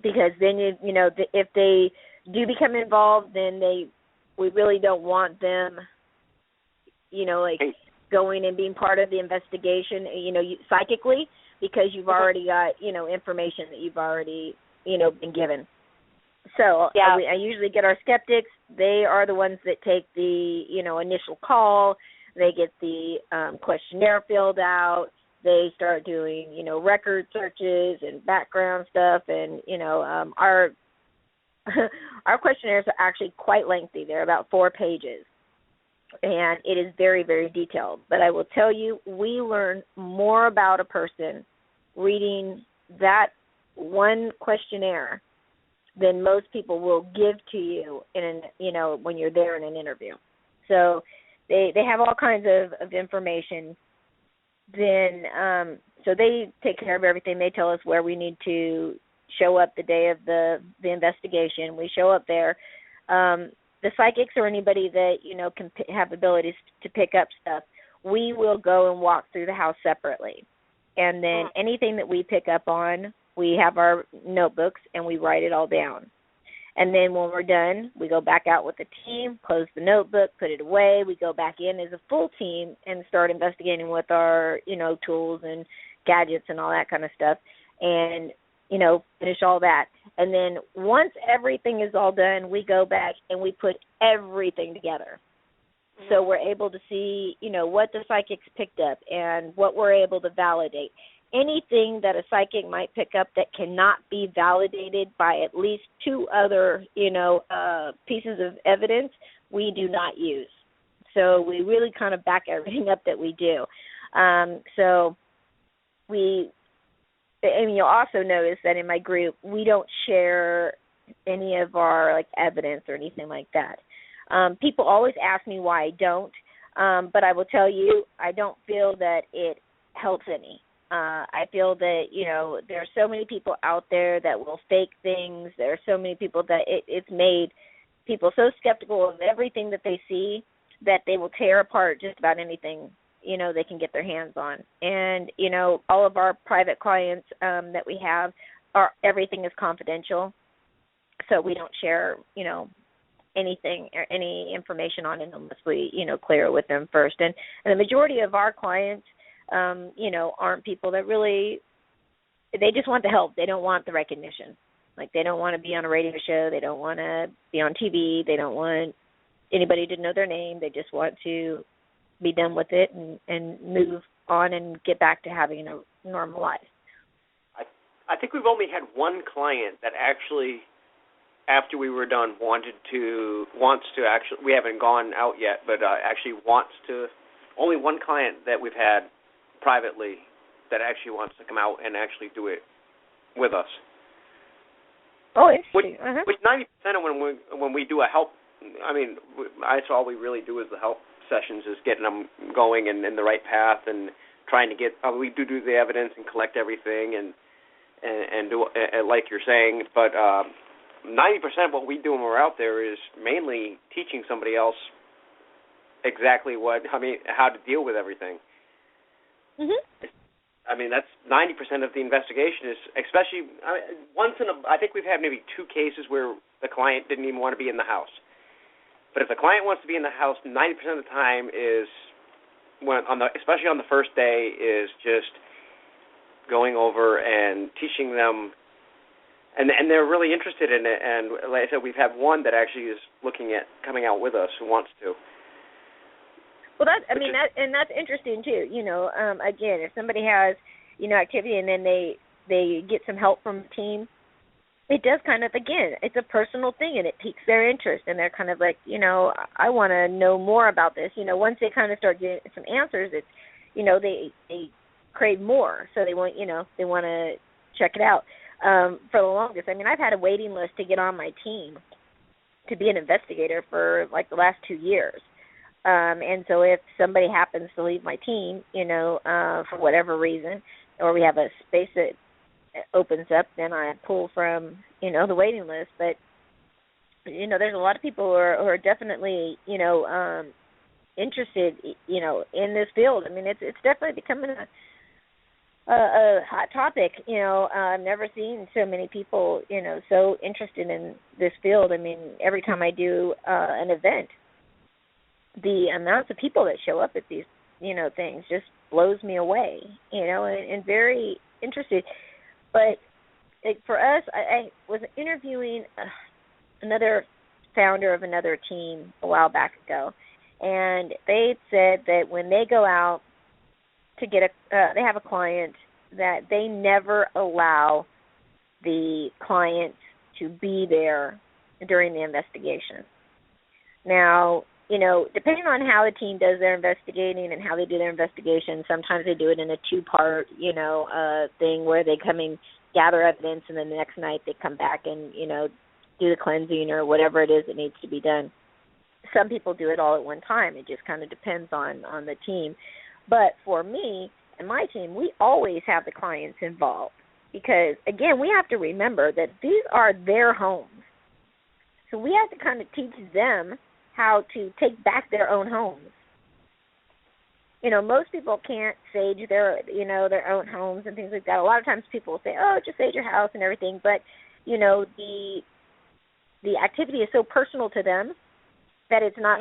because then if they do become involved, then we really don't want them, like going and being part of the investigation, psychically, because you've already got information that you've already been given. So I usually get our skeptics. They are the ones that take the initial call. They get the questionnaire filled out. They start doing record searches and background stuff, and our our questionnaires are actually quite lengthy. They're about 4 pages, and it is very, very detailed. But I will tell you, we learn more about a person reading that one questionnaire than most people will give to you when you're there in an interview. So they have all kinds of information. Then so they take care of everything. They tell us where we need to show up the day of the investigation. We show up there. The psychics or anybody that can have abilities to pick up stuff, we will go and walk through the house separately. And then anything that we pick up on, we have our notebooks and we write it all down. And then when we're done, we go back out with the team, close the notebook, put it away. We go back in as a full team and start investigating with our, tools and gadgets and all that kind of stuff, and, finish all that. And then once everything is all done, we go back and we put everything together. So we're able to see, what the psychics picked up and what we're able to validate. Anything that a psychic might pick up that cannot be validated by at least 2 other, pieces of evidence, we do not use. So we really kind of back everything up that we do. And you'll also notice that in my group, we don't share any of our evidence or anything like that. People always ask me why I don't, but I will tell you, I don't feel that it helps any. I feel that, there are so many people out there that will fake things. There are so many people that it's made people so skeptical of everything that they see that they will tear apart just about anything, they can get their hands on. And, all of our private clients that we have, everything is confidential. So we don't share, anything or any information on it unless we, clear with them first. And the majority of our clients, aren't people that really, they just want the help. They don't want the recognition. They don't want to be on a radio show. They don't want to be on TV. They don't want anybody to know their name. They just want to be done with it and move on and get back to having a normal life. I think we've only had one client that actually, after we were done, wants to actually, we haven't gone out yet, but actually wants to, only one client that we've had privately that actually wants to come out and actually do it with us. Oh, interesting. Which 90% of when we do a help, that's all we really do is the help sessions, is getting them going and in the right path and trying to get. We do the evidence and collect everything and do like you're saying, but 90% of what we do when we're out there is mainly teaching somebody else exactly how to deal with everything. That's 90% of the investigation is, especially I think we've had maybe 2 cases where the client didn't even want to be in the house. But if the client wants to be in the house, 90% of the time is especially on the first day, is just going over and teaching them, and they're really interested in it. And like I said, we've had one that actually is looking at coming out with us who wants to. Well, that's interesting too. Again, if somebody has, activity and then they get some help from the team, it does kind of, again, it's a personal thing and it piques their interest and they're kind of like, I want to know more about this. Once they kind of start getting some answers, it's, they crave more, so they want, they want to check it out. For the longest, I've had a waiting list to get on my team to be an investigator for the last 2 years. And so if somebody happens to leave my team, for whatever reason, or we have a space that opens up, then I pull from, the waiting list. But, there's a lot of people who are definitely, interested, in this field. It's definitely becoming a hot topic. I've never seen so many people, so interested in this field. I mean, every time I do an event, the amounts of people that show up at these, things just blows me away, and very interested. But for us, I was interviewing another founder of another team a while back ago, and they said that when they go out to get they have a client, that they never allow the client to be there during the investigation. Now, depending on how the team does their investigating and how they do their investigation, sometimes they do it in a two-part, thing where they come and gather evidence, and then the next night they come back and, do the cleansing or whatever it is that needs to be done. Some people do it all at one time. It just kind of depends on the team. But for me and my team, we always have the clients involved because, again, we have to remember that these are their homes. So we have to kind of teach them how to take back their own homes. Most people can't sage their own homes and things like that. A lot of times people will say, oh, just sage your house and everything. But, the activity is so personal to them that it's not,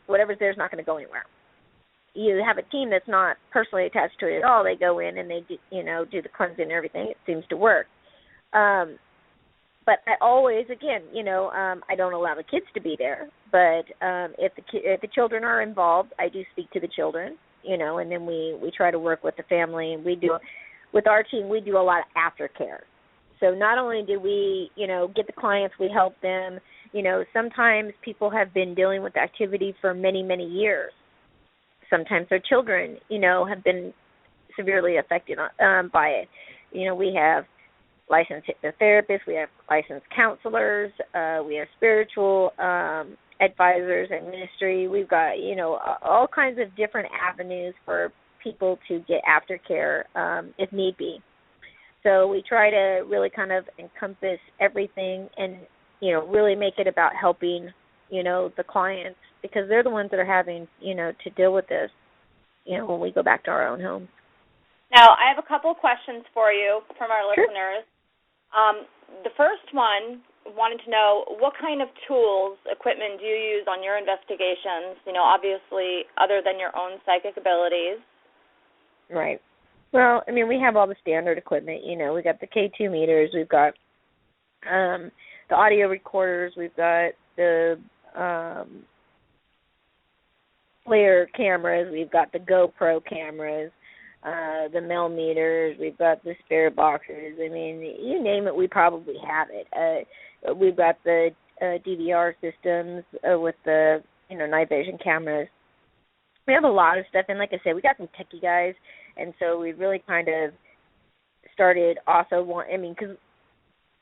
whatever's there is not going to go anywhere. You have a team that's not personally attached to it at all. They go in and they do the cleansing and everything. It seems to work. But I always, again, I don't allow the kids to be there. But if the children are involved, I do speak to the children, and then we try to work with the family. And with our team, we do a lot of aftercare. So not only do we, get the clients, we help them. Sometimes people have been dealing with activity for many, many years. Sometimes their children, have been severely affected by it. We have licensed hypnotherapists, we have licensed counselors, we have spiritual advisors and ministry. We've got, all kinds of different avenues for people to get aftercare if need be. So we try to really kind of encompass everything and, really make it about helping, the clients because they're the ones that are having, to deal with this, when we go back to our own homes. Now, I have a couple of questions for you from our Sure. listeners. The first one wanted to know what kind of tools, equipment do you use on your investigations, obviously other than your own psychic abilities? Right. Well, I mean, we have all the standard equipment. We got the K2 meters, we've got the audio recorders, we've got the FLIR cameras, we've got the GoPro cameras, the millimeters, we've got the spirit boxes. I mean, you name it, we probably have it. We've got the DVR systems with the, night vision cameras. We have a lot of stuff, and like I said, we got some techie guys, and so we really kind of started also, because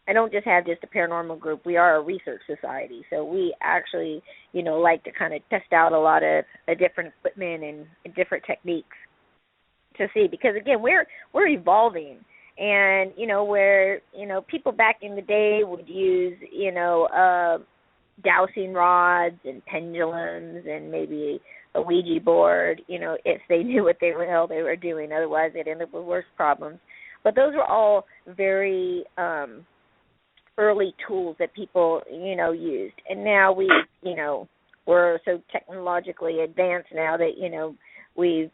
I don't just have just a paranormal group. We are a research society, so we actually, like to kind of test out a lot of different equipment and different techniques to see, because again, we're evolving, and where people back in the day would use dowsing rods and pendulums and maybe a Ouija board, if they knew what the hell they were doing. Otherwise, they'd end up with worse problems. But those were all very early tools that people, used. And now we're so technologically advanced now that, we're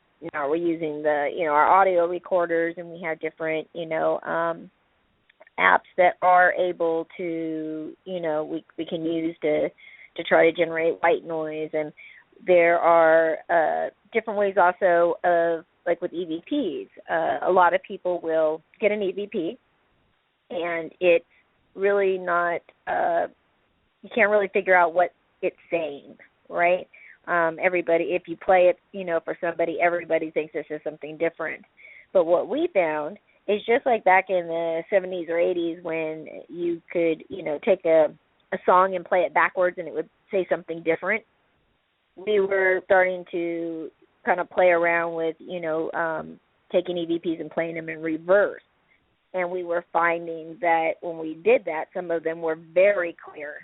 using our audio recorders, and we have different, apps that are able to, we can use to try to generate white noise. And there are different ways also of, like with EVPs. A lot of people will get an EVP, and it's really not, you can't really figure out what it's saying, right? Everybody, if you play it, for somebody, everybody thinks this is something different. But what we found is just like back in the 70s or 80s when you could, take a song and play it backwards and it would say something different. We were starting to kind of play around with, taking EVPs and playing them in reverse. And we were finding that when we did that, some of them were very clear.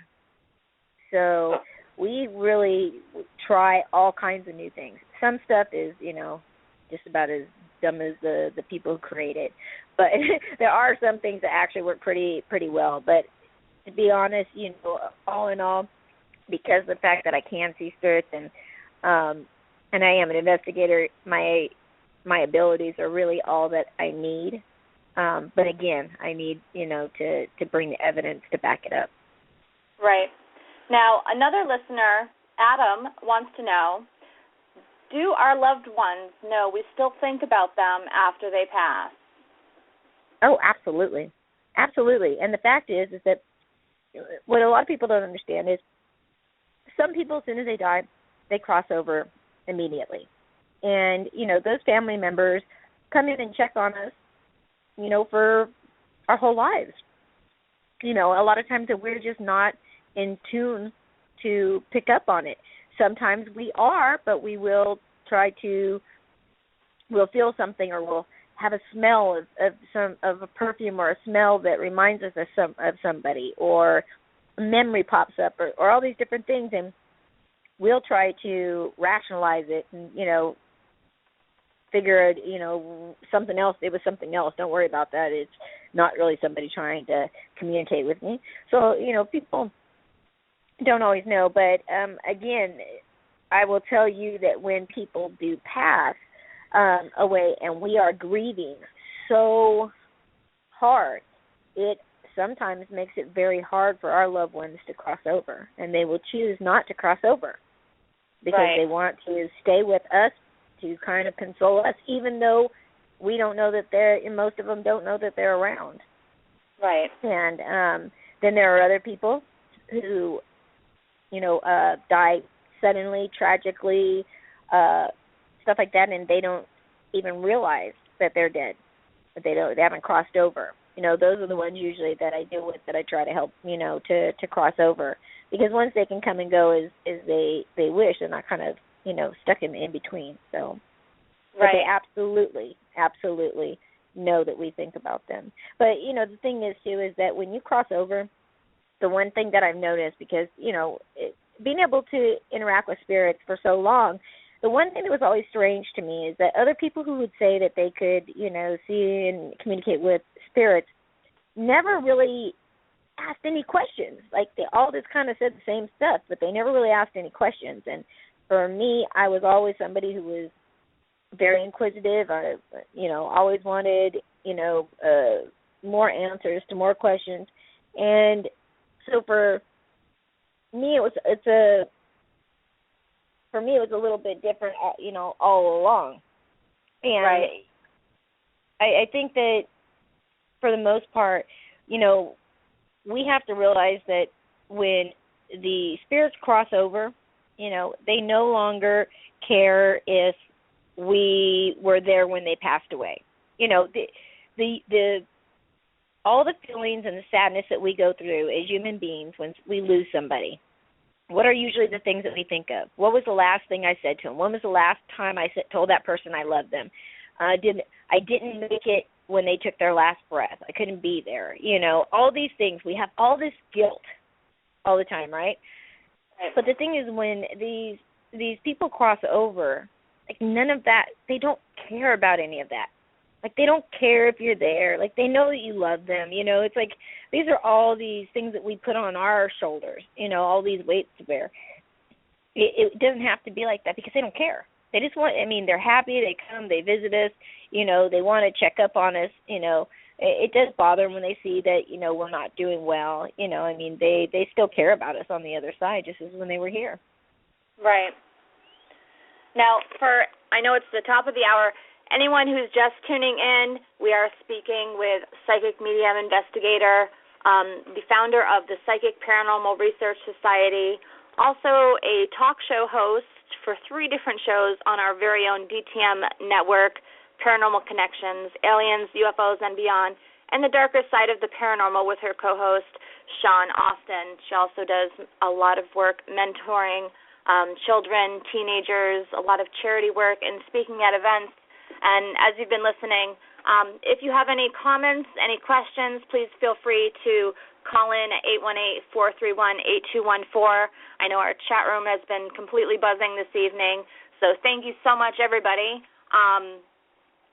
So we really try all kinds of new things. Some stuff is, just about as dumb as the people who create it. But there are some things that actually work pretty well. But to be honest, all in all, because of the fact that I can see spirits and I am an investigator, my abilities are really all that I need. But again, I need, to bring the evidence to back it up. Right. Now, another listener, Adam, wants to know, do our loved ones know we still think about them after they pass? Oh, absolutely. Absolutely. And the fact is that what a lot of people don't understand is some people, as soon as they die, they cross over immediately. And, those family members come in and check on us, for our whole lives. A lot of times that we're just not in tune to pick up on it. Sometimes we are, but we will we'll feel something, or we'll have a smell of a perfume, or a smell that reminds us of somebody, or a memory pops up, or all these different things, and we'll try to rationalize it and, figure it, something else. It was something else. Don't worry about that. It's not really somebody trying to communicate with me. So, people don't always know. But, again, I will tell you that when people do pass away and we are grieving so hard, it sometimes makes it very hard for our loved ones to cross over. And they will choose not to cross over because they want to stay with us to kind of console us, even though we don't know that and most of them don't know that they're around. Right. And then there are other people who, die suddenly, tragically, stuff like that, and they don't even realize that they're dead. That they haven't crossed over. Those are the ones usually that I deal with, that I try to help, to cross over, because once they can come and go as they wish, they're not kind of stuck in between. So, but they absolutely know that we think about them. But the thing is too is that when you cross over, the one thing that I've noticed, because being able to interact with spirits for so long, the one thing that was always strange to me is that other people who would say that they could see and communicate with spirits never really asked any questions. Like, they all just kind of said the same stuff, but they never really asked any questions. And for me, I was always somebody who was very inquisitive. I, always wanted, more answers to more questions. And so for me, it was a little bit different, all along. And I think that for the most part, we have to realize that when the spirits cross over, they no longer care if we were there when they passed away. The all the feelings and the sadness that we go through as human beings when we lose somebody, what are usually the things that we think of? What was the last thing I said to them? When was the last time I told that person I loved them? I didn't make it when they took their last breath. I couldn't be there. All these things. We have all this guilt all the time, right? But the thing is, when these people cross over, like, none of that, they don't care about any of that. Like, they don't care if you're there. Like, they know that you love them. It's like these are all these things that we put on our shoulders, all these weights to bear. It doesn't have to be like that because they don't care. They just they're happy. They come, they visit us, they want to check up on us, It does bother them when they see that, we're not doing well. They still care about us on the other side just as when they were here. Right. Now, I know it's the top of the hour. Anyone who's just tuning in, we are speaking with psychic medium investigator, the founder of the Psychic Paranormal Research Society, also a talk show host for 3 different shows on our very own DTM network, Paranormal Connections, Aliens, UFOs, and Beyond, and the darker side of the paranormal with her co-host, Sean Austin. She also does a lot of work mentoring children, teenagers, a lot of charity work, and speaking at events. And as you've been listening, if you have any comments, any questions, please feel free to call in at 818-431-8214. I know our chat room has been completely buzzing this evening, so thank you so much, everybody.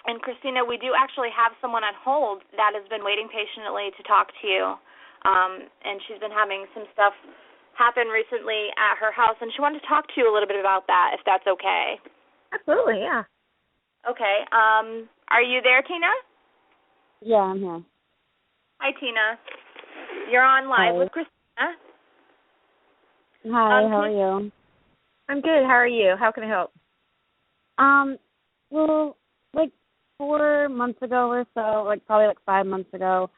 And Christina, we do actually have someone on hold that has been waiting patiently to talk to you, and she's been having some stuff happen recently at her house, and she wanted to talk to you a little bit about that, if that's okay. Absolutely, yeah. Okay. Are you there, Tina? Yeah, I'm here. Hi, Tina. You're on live with Christina. Hi, how are you? I'm good. How are you? How can I help? Well, like 4 months ago or so, like probably like 5 months ago,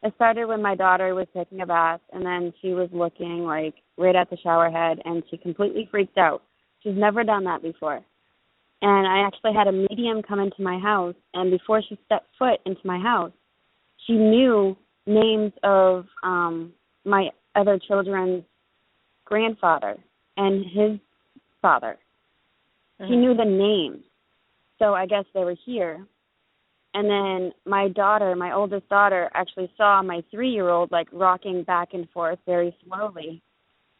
it started when my daughter was taking a bath, and then she was looking like right at the shower head, and she completely freaked out. She's never done that before. And I actually had a medium come into my house, and before she stepped foot into my house, she knew names of my other children's grandfather and his father. She knew the names. So I guess they were here. And then my daughter, my oldest daughter, actually saw my 3-year-old like rocking back and forth very slowly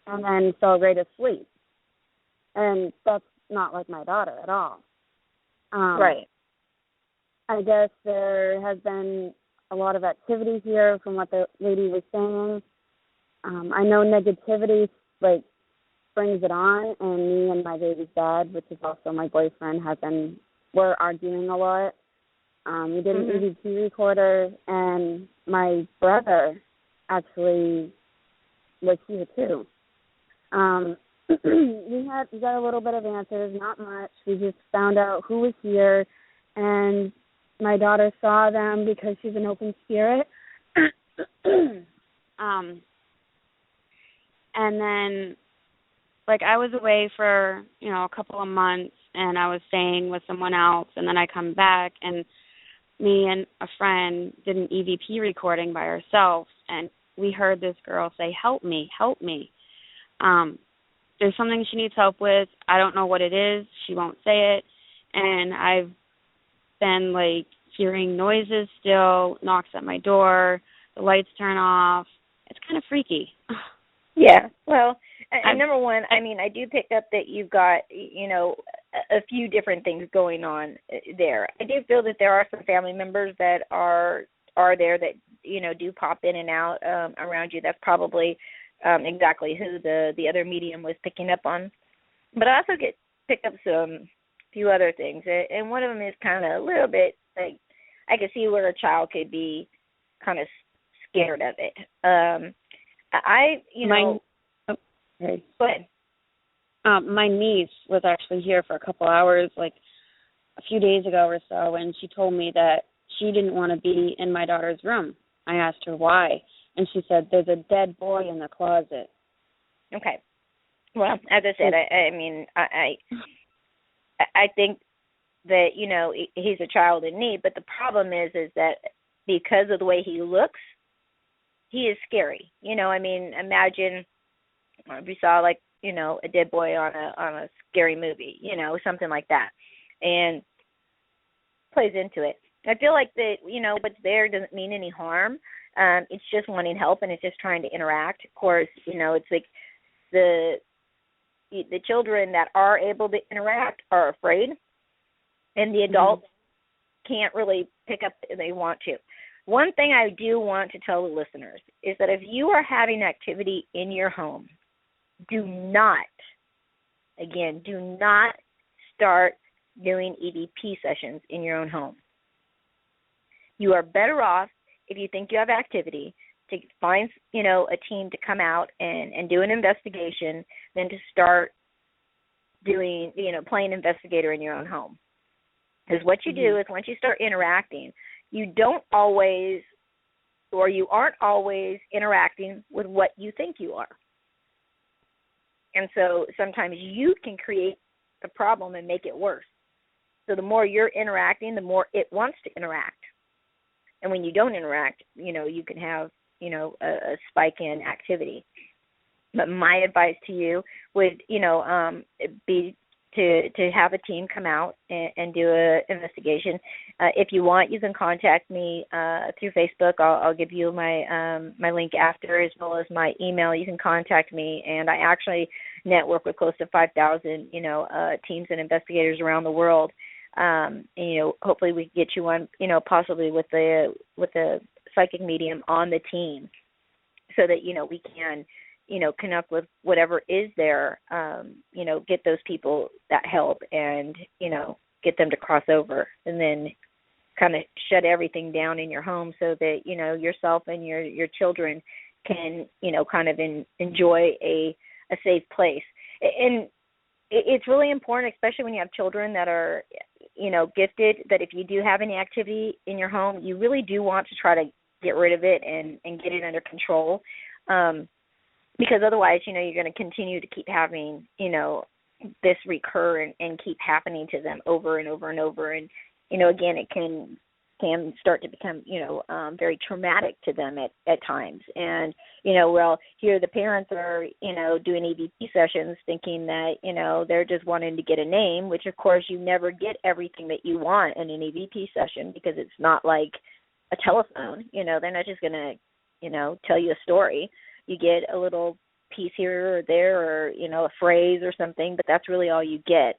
and then fell right asleep. And that's not like my daughter at all. Right. I guess there has been a lot of activity here from what the lady was saying. I know negativity like brings it on, and me and my baby's dad, which is also my boyfriend, we're arguing a lot. We did an EVP recorder, and my brother actually was here too. We got a little bit of answers, not much. We just found out who was here, and my daughter saw them because she's an open spirit. And then, like, I was away for, a couple of months, and I was staying with someone else, and then I come back, and me and a friend did an EVP recording by ourselves, and we heard this girl say, help me, help me. There's something she needs help with. I don't know what it is. She won't say it. And I've been, like, hearing noises still, knocks at my door, the lights turn off. It's kind of freaky. Yeah. Well, number one, I do pick up that you've got, a few different things going on there. I do feel that there are some family members that are there that, do pop in and out around you. That's probably exactly who the other medium was picking up on. But I also pick up some few other things, and one of them is kind of a little bit like I can see where a child could be kind of scared of it. Go ahead. My niece was actually here for a couple hours, like a few days ago or so, and she told me that she didn't want to be in my daughter's room. I asked her why, and she said, there's a dead boy in the closet. Okay. Well, as I said, I think that, he's a child in need, but the problem is that because of the way he looks, he is scary. Imagine if you saw, like, a dead boy on a scary movie, something like that, and plays into it. I feel like that, what's there doesn't mean any harm. It's just wanting help, and it's just trying to interact. Of course, it's like the children that are able to interact are afraid, and the adults can't really pick up if they want to. One thing I do want to tell the listeners is that if you are having activity in your home, do not start doing EVP sessions in your own home. You are better off, if you think you have activity, to find, a team to come out and do an investigation than to start doing, playing investigator in your own home. Because what you do is once you start interacting, you don't always, or you aren't always interacting with what you think you are. And so sometimes you can create the problem and make it worse. So the more you're interacting, the more it wants to interact. And when you don't interact, you can have, a spike in activity. But my advice to you would, be to have a team come out and do an investigation. If you want, you can contact me through Facebook. I'll give you my link after, as well as my email. You can contact me, and I actually network with close to 5,000 teams and investigators around the world. And, hopefully we can get you on, possibly with the psychic medium on the team, so that we can connect with whatever is there, get those people that help, and get them to cross over, and then kind of shut everything down in your home so that yourself and your children can kind of enjoy a safe place. And it's really important, especially when you have children that are gifted, that if you do have any activity in your home, you really do want to try to get rid of it and get it under control, because otherwise you're going to continue to keep having this recur and keep happening to them over and over and over, and again, it can start to become, very traumatic to them at times. And, here the parents are, doing EVP sessions thinking that, they're just wanting to get a name, which of course you never get everything that you want in an EVP session, because it's not like a telephone. They're not just going to, tell you a story. You get a little piece here or there, or, a phrase or something, but that's really all you get.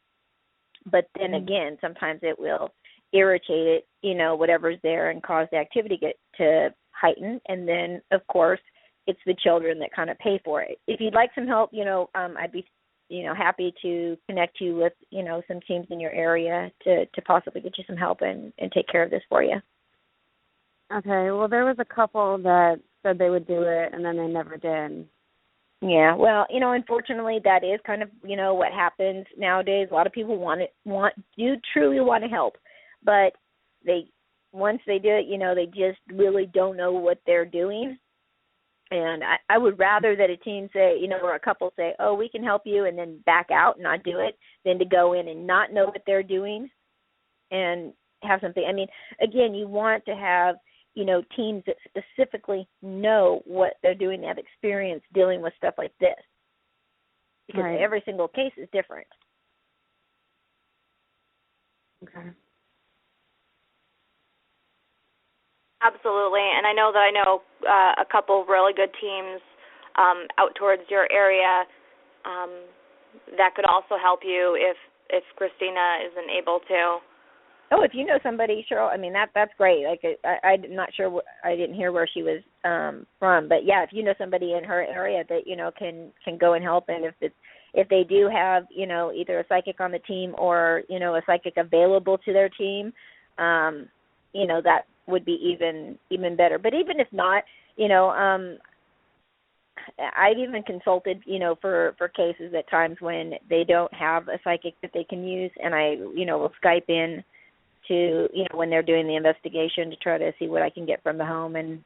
But then again, sometimes it will irritate it, whatever's there, and cause the activity to heighten. And then, of course, it's the children that kind of pay for it. If you'd like some help, I'd be, happy to connect you with, some teams in your area to possibly get you some help and take care of this for you. Okay. Well, there was a couple that said they would do it, and then they never did. Yeah, well, unfortunately, that is kind of, what happens nowadays. A lot of people do truly want to help, but once they do it, they just really don't know what they're doing. And I would rather that a team say, or a couple say, oh, we can help you, and then back out and not do it, than to go in and not know what they're doing and have something. I mean, again, you want to have, teams that specifically know what they're doing, they have experience dealing with stuff like this, because right. Every single case is different. Okay. Absolutely, and I know a couple of really good teams out towards your area that could also help you if Christina isn't able to. Oh, if you know somebody, Cheryl, I mean, that's great. Like, I'm not sure, I didn't hear where she was from, but yeah, if you know somebody in her area that can go and help, and if they do have either a psychic on the team or a psychic available to their team, that would be even better. But even if not, I've even consulted for cases at times when they don't have a psychic that they can use, and I will Skype in to when they're doing the investigation to try to see what I can get from the home, and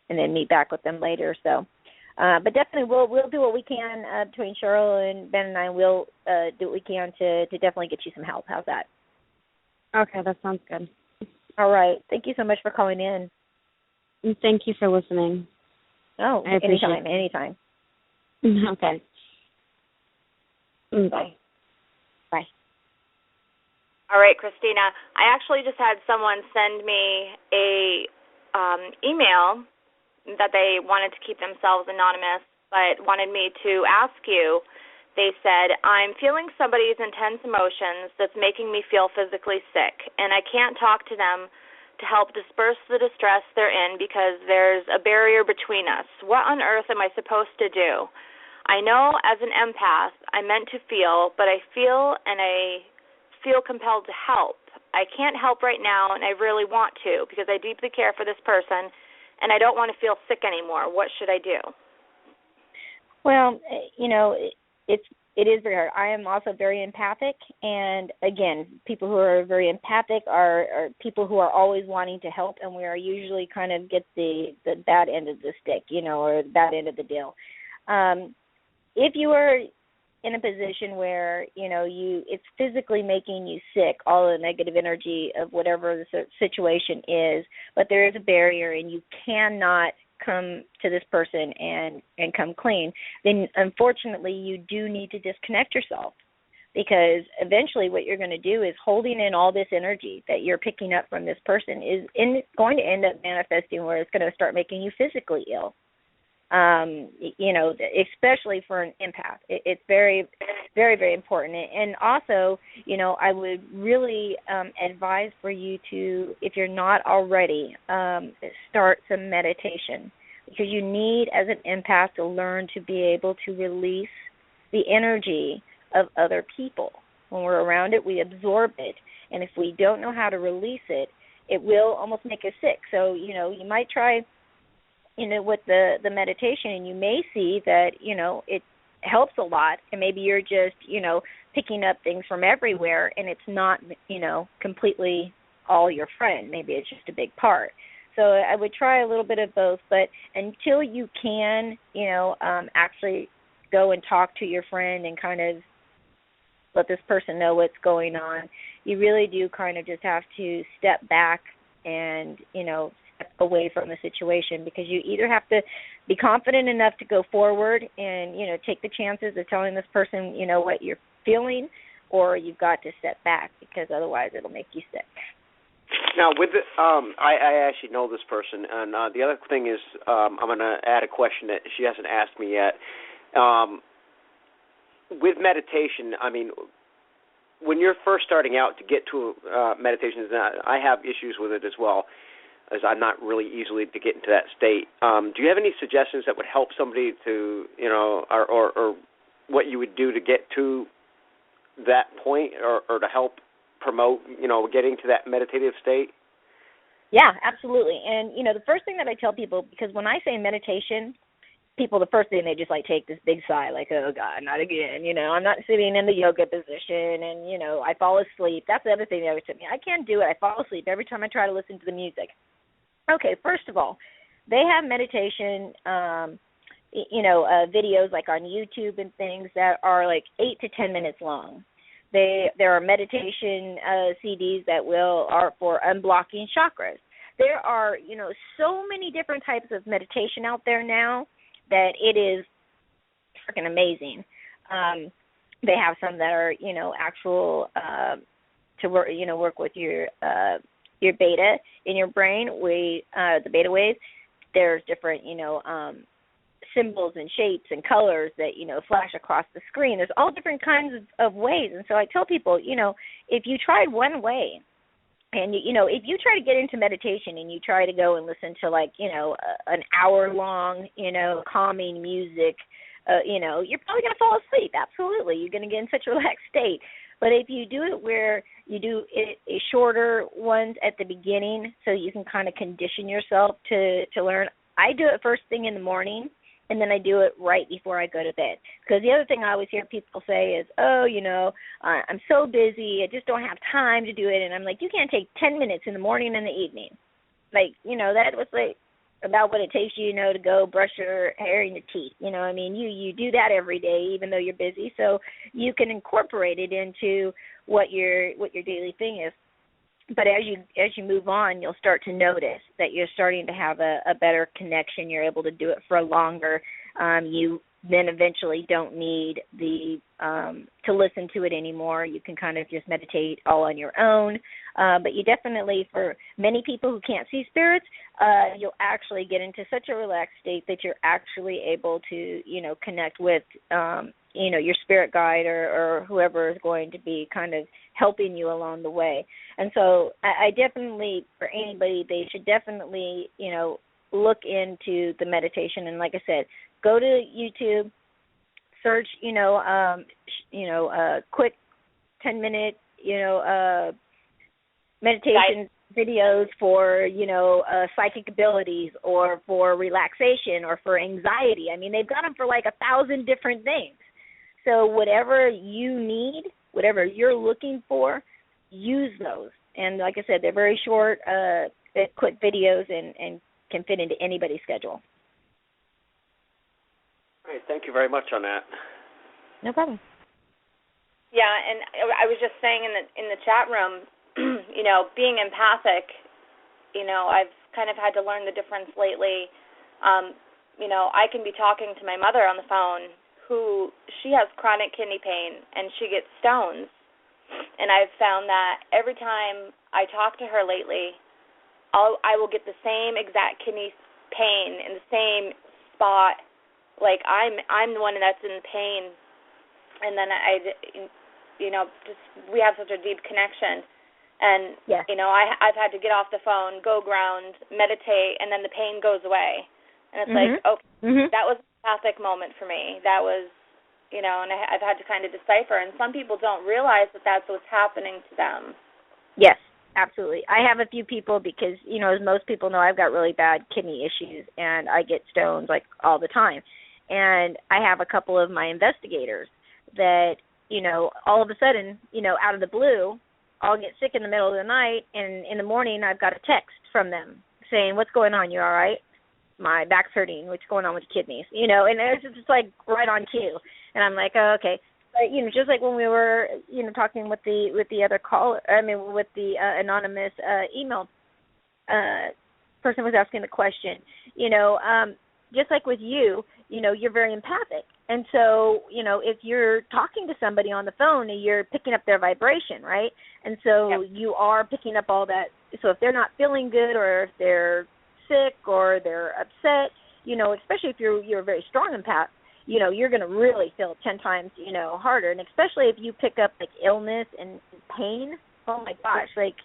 then meet back with them later. So but definitely we'll do what we can between Cheryl and Ben and I. We'll do what we can to definitely get you some help. How's that? Okay, that sounds good. All right. Thank you so much for calling in. And thank you for listening. Oh, anytime. Okay. Bye. Bye. All right, Christina. I actually just had someone send me a email that they wanted to keep themselves anonymous, but wanted me to ask you. They said, I'm feeling somebody's intense emotions that's making me feel physically sick, and I can't talk to them to help disperse the distress they're in because there's a barrier between us. What on earth am I supposed to do? I know as an empath I meant to feel, but I feel compelled to help. I can't help right now, and I really want to because I deeply care for this person, and I don't want to feel sick anymore. What should I do? Well, it is very hard. I am also very empathic, and again, people who are very empathic are people who are always wanting to help, and we are usually kind of get the bad end of the stick, or the bad end of the deal. If you are in a position where it's physically making you sick, all the negative energy of whatever the situation is, but there is a barrier and you cannot come to this person and come clean, then unfortunately you do need to disconnect yourself, because eventually what you're going to do is holding in all this energy that you're picking up from this person is going to end up manifesting where it's going to start making you physically ill. Especially for an empath. It's very, very, very important. And also, I would really advise for you to, if you're not already, start some meditation, because you need, as an empath, to learn to be able to release the energy of other people. When we're around it, we absorb it. And if we don't know how to release it, it will almost make us sick. So, you might try with the meditation, and you may see that, it helps a lot, and maybe you're just, picking up things from everywhere, and it's not, completely all your friend. Maybe it's just a big part. So I would try a little bit of both, but until you can, actually go and talk to your friend and kind of let this person know what's going on, you really do kind of just have to step back and, step away from the situation, because you either have to be confident enough to go forward and, take the chances of telling this person, what you're feeling, or you've got to step back, because otherwise it'll make you sick. Now, with I actually know this person, and the other thing is I'm going to add a question that she hasn't asked me yet. With meditation, I mean, when you're first starting out to get to meditation, I have issues with it as well, as I'm not really easily to get into that state. Do you have any suggestions that would help somebody to, or what you would do to get to that point, or to help promote, getting to that meditative state? Yeah, absolutely. And, the first thing that I tell people, because when I say meditation, people, the first thing, they just take this big sigh, like, oh God, not again. I'm not sitting in the yoga position, and I fall asleep. That's the other thing they always tell me. I can't do it. I fall asleep every time I try to listen to the music. Okay, first of all, they have meditation, videos like on YouTube and things that are like 8 to 10 minutes long. There are meditation CDs that are for unblocking chakras. There are, so many different types of meditation out there now that it is freaking amazing. They have some that are, actual to work with your beta in your brain, the beta waves. There's different, symbols and shapes and colors that, flash across the screen. There's all different kinds of ways. And so I tell people, if you tried one way, and, if you try to get into meditation and you try to go and listen to, an hour-long, calming music, you're probably going to fall asleep. Absolutely. You're going to get in such a relaxed state. But if you do it where you do a shorter ones at the beginning, so you can kind of condition yourself to learn. I do it first thing in the morning, and then I do it right before I go to bed. Because the other thing I always hear people say is, I'm so busy, I just don't have time to do it. And I'm like, you can't take 10 minutes in the morning and the evening. That was about what it takes you, to go brush your hair and your teeth. You do that every day, even though you're busy, so you can incorporate it into what your daily thing is. But as you move on, you'll start to notice that you're starting to have a better connection. You're able to do it for longer. You then eventually don't need to listen to it anymore. You can kind of just meditate all on your own. But you definitely, for many people who can't see spirits, you'll actually get into such a relaxed state that you're actually able to, connect with, your spirit guide or whoever is going to be kind of helping you along the way. And so I definitely, for anybody, they should definitely, look into the meditation. And like I said, go to YouTube, search, a quick 10-minute, meditation videos for, psychic abilities or for relaxation or for anxiety. I mean, they've got them for 1,000 different things. So whatever you need, whatever you're looking for, use those. And like I said, they're very short, quick videos and can fit into anybody's schedule. All right, thank you very much on that. No problem. Yeah, and I was just saying in the chat room, being empathic, I've kind of had to learn the difference lately. I can be talking to my mother on the phone, who she has chronic kidney pain, and she gets stones. And I've found that every time I talk to her lately, I will get the same exact kidney pain and the same spot, like I'm the one that's in pain, and then just we have such a deep connection, and yes. I've had to get off the phone, go ground, meditate, and then the pain goes away, and it's like, okay, that was an empathic moment for me. That was, and I've had to kind of decipher, and some people don't realize that that's what's happening to them. Yes. Absolutely. I have a few people because, as most people know, I've got really bad kidney issues, and I get stones, like, all the time. And I have a couple of my investigators that, all of a sudden, out of the blue, I'll get sick in the middle of the night, and in the morning I've got a text from them saying, "What's going on? You all right? My back's hurting. What's going on with your kidneys?" And it's just like right on cue. And I'm like, oh, okay. But, just like when we were, talking with the other caller, with the anonymous email person was asking the question, just like with you, you're very empathic. And so, if you're talking to somebody on the phone, you're picking up their vibration, right? And so you are picking up all that. So if they're not feeling good, or if they're sick, or they're upset, especially if you're a very strong empath, you're going to really feel it 10 times, harder. And especially if you pick up, like, illness and pain, oh, my gosh, like,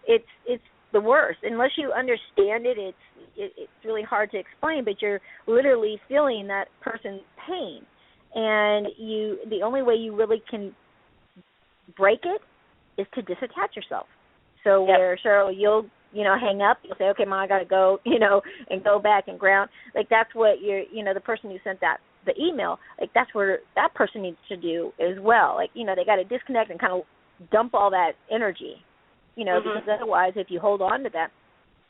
it's the worst. Unless you understand it, it's really hard to explain, but you're literally feeling that person's pain. And the only way you really can break it is to disattach yourself. So where, Cheryl, you'll hang up, you'll say, okay, Mom, I got to go, and go back and ground. Like, that's what the person who sent the email, like, that's where that person needs to do as well. Like, they got to disconnect and kind of dump all that energy, because otherwise, if you hold on to that,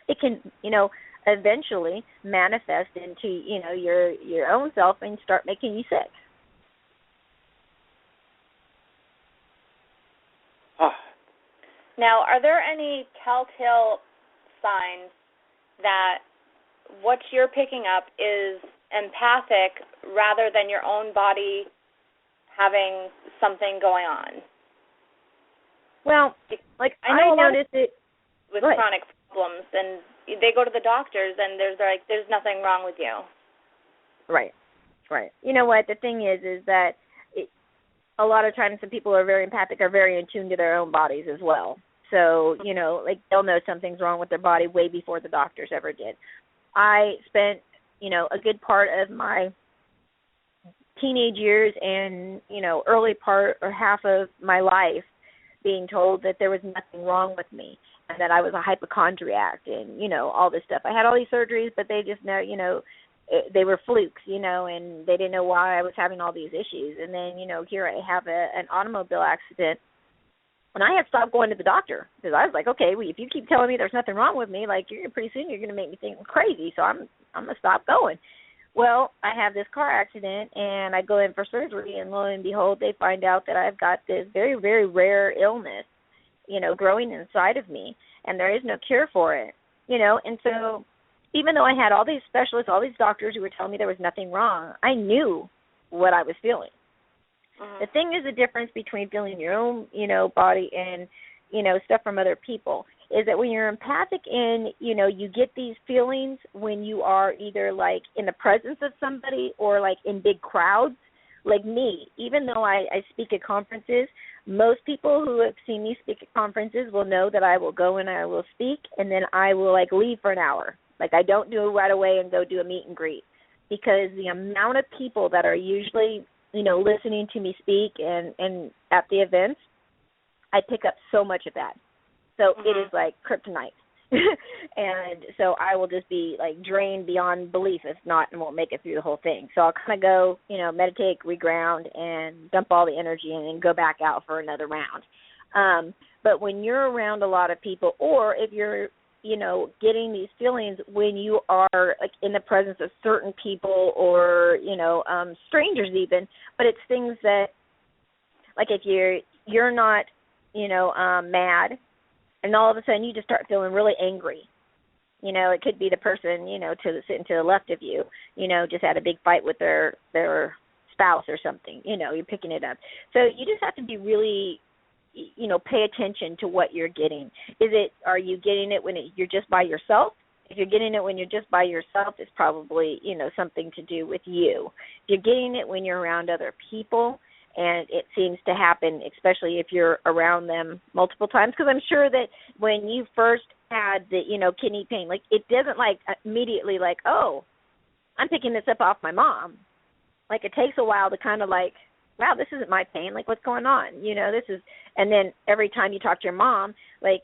it can, eventually manifest into, your own self and start making you sick. Now, are there any telltale signs that what you're picking up is empathic rather than your own body having something going on? Well, like, I noticed it with chronic problems, and they go to the doctors, and there's nothing wrong with you. Right. You know what? The thing is that a lot of times the people who are very empathic are very in tune to their own bodies as well. So, like, they'll know something's wrong with their body way before the doctors ever did. I spent, a good part of my teenage years and, early part or half of my life being told that there was nothing wrong with me and that I was a hypochondriac and, all this stuff. I had all these surgeries, but they just know, they were flukes, and they didn't know why I was having all these issues. And then, here I have an automobile accident. And I had stopped going to the doctor because I was like, okay, well, if you keep telling me there's nothing wrong with me, like, pretty soon you're going to make me think I'm crazy, so I'm going to stop going. Well, I have this car accident, and I go in for surgery, and lo and behold, they find out that I've got this very, very rare illness, growing inside of me, and there is no cure for it, And so even though I had all these specialists, all these doctors who were telling me there was nothing wrong, I knew what I was feeling. The thing is, the difference between feeling your own, body and, stuff from other people is that when you're empathic and, you get these feelings when you are either, like, in the presence of somebody or, like, in big crowds, like me. Even though I speak at conferences, most people who have seen me speak at conferences will know that I will go and I will speak, and then I will, like, leave for an hour. Like, I don't do it right away and go do a meet and greet, because the amount of people that are usually listening to me speak and at the events, I pick up so much of that. So it is like kryptonite. And so I will just be, like, drained beyond belief, if not, and won't make it through the whole thing. So I'll kind of go, meditate, reground, and dump all the energy and then go back out for another round. But when you're around a lot of people, or if you're, getting these feelings when you are, like, in the presence of certain people or, strangers even, but it's things that, like, if you're not, mad, and all of a sudden you just start feeling really angry. It could be the person, sitting to the left of you, just had a big fight with their spouse or something, you're picking it up. So you just have to be really, pay attention to what you're getting. Are you getting it when you're just by yourself If you're getting it when you're just by yourself, it's probably, something to do with you. If you're getting it when you're around other people, and it seems to happen, especially if you're around them multiple times, because I'm sure that when you first had the, kidney pain, like it doesn't like immediately like, oh, I'm picking this up off my mom. Like it takes a while to kind of like, wow, this isn't my pain. Like what's going on? And then every time you talk to your mom, like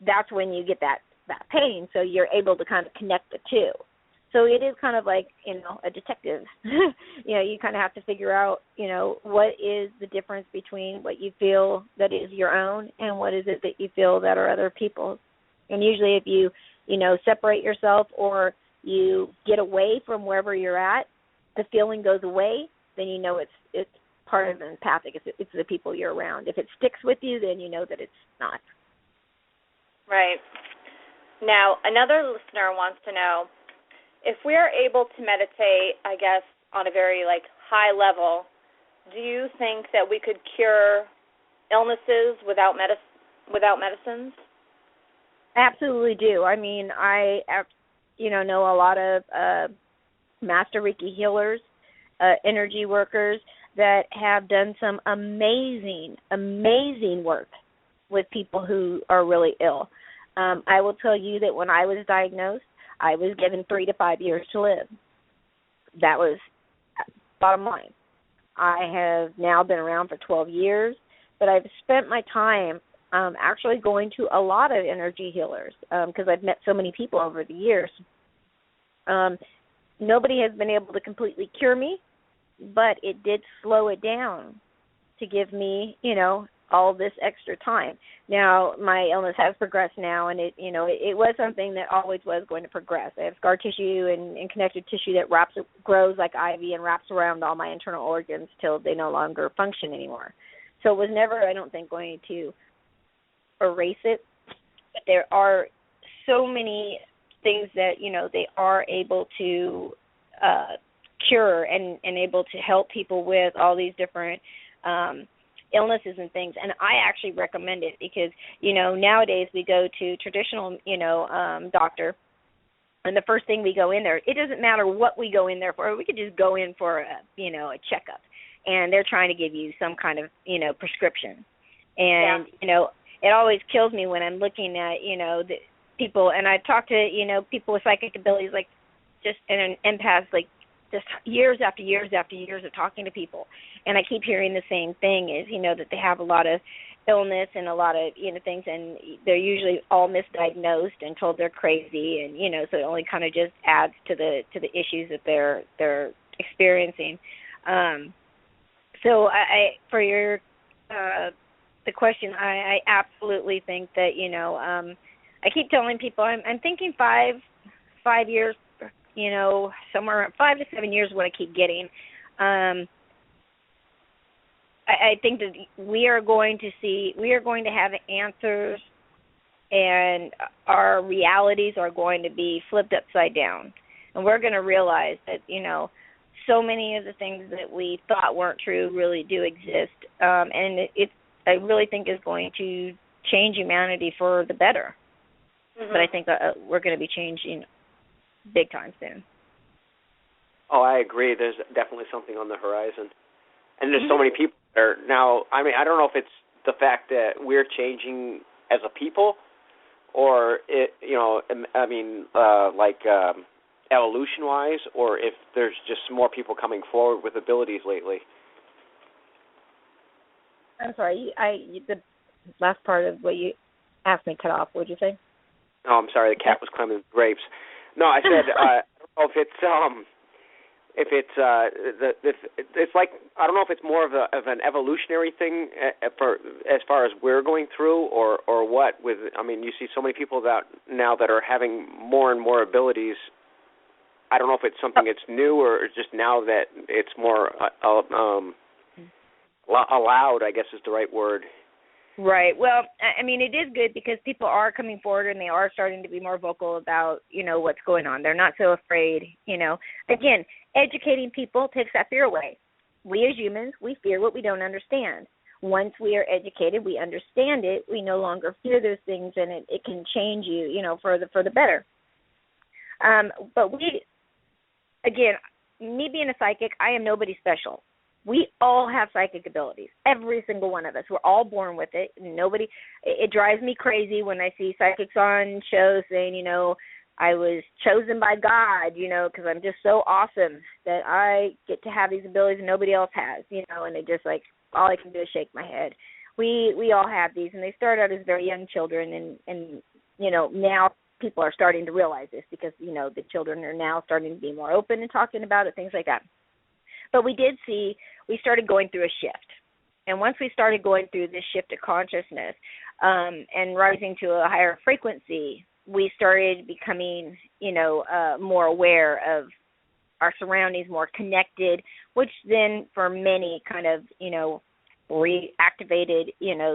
that's when you get that pain. So you're able to kind of connect the two. So it is kind of like, a detective. You kind of have to figure out, what is the difference between what you feel that is your own and what is it that you feel that are other people's. And usually if you, separate yourself or you get away from wherever you're at, the feeling goes away, then it's part of the empathic. It's the people you're around. If it sticks with you, then you know that it's not. Right. Now, another listener wants to know, if we are able to meditate, I guess, on a very, high level, do you think that we could cure illnesses without medicines? I absolutely do. I mean, I, know a lot of master Reiki healers, energy workers that have done some amazing, amazing work with people who are really ill. I will tell you that when I was diagnosed, I was given 3 to 5 years to live. That was bottom line. I have now been around for 12 years, but I've spent my time actually going to a lot of energy healers because I've met so many people over the years. Nobody has been able to completely cure me, but it did slow it down to give me, all this extra time. Now, my illness has progressed now, and it was something that always was going to progress. I have scar tissue and connective tissue that grows like ivy and wraps around all my internal organs till they no longer function anymore. So it was never, I don't think, going to erase it. But there are so many things that, they are able to cure and able to help people with all these different illnesses and things, and I actually recommend it because, nowadays we go to traditional, doctor, and the first thing we go in there, it doesn't matter what we go in there for. We could just go in for a checkup, and they're trying to give you some kind of, prescription. And, it always kills me when I'm looking at, the people, and I talk to, people with psychic abilities, like just an empath, like just years after years after years of talking to people. And I keep hearing the same thing is, that they have a lot of illness and a lot of, things, and they're usually all misdiagnosed and told they're crazy, and, so it only kind of just adds to the issues that they're experiencing. So I for your the question, I absolutely think that, I keep telling people I'm thinking 5 years, somewhere around 5 to 7 years is what I keep getting. I think that we are going to have answers, and our realities are going to be flipped upside down. And we're going to realize that, so many of the things that we thought weren't true really do exist. And I really think is going to change humanity for the better. Mm-hmm. But I think we're going to be changing big time soon. Oh, I agree. There's definitely something on the horizon. And there's so many people there now. I mean, I don't know if it's the fact that we're changing as a people, or evolution-wise, or if there's just more people coming forward with abilities lately. I'm sorry, the last part of what you asked me cut off. What did you say? Oh, I'm sorry. The cat was climbing grapes. No, I said I don't know if it's like, I don't know if it's more of an evolutionary thing for as far as we're going through, or what. With, I mean, you see so many people that are having more and more abilities. I don't know if it's something that's new, or just now that it's more allowed, I guess is the right word. Right. Well, I mean, it is good because people are coming forward and they are starting to be more vocal about, what's going on. They're not so afraid, Again, educating people takes that fear away. We as humans, we fear what we don't understand. Once we are educated, we understand it, we no longer fear those things, and it can change you, for the better. But again, me being a psychic, I am nobody special. We all have psychic abilities, every single one of us. We're all born with it. It drives me crazy when I see psychics on shows saying, I was chosen by God, because I'm just so awesome that I get to have these abilities and nobody else has, and it just all I can do is shake my head. We all have these, and they start out as very young children, and now people are starting to realize this because, the children are now starting to be more open and talking about it, things like that. But we started going through a shift. And once we started going through this shift of consciousness and rising to a higher frequency, we started becoming, more aware of our surroundings, more connected, which then for many kind of, reactivated,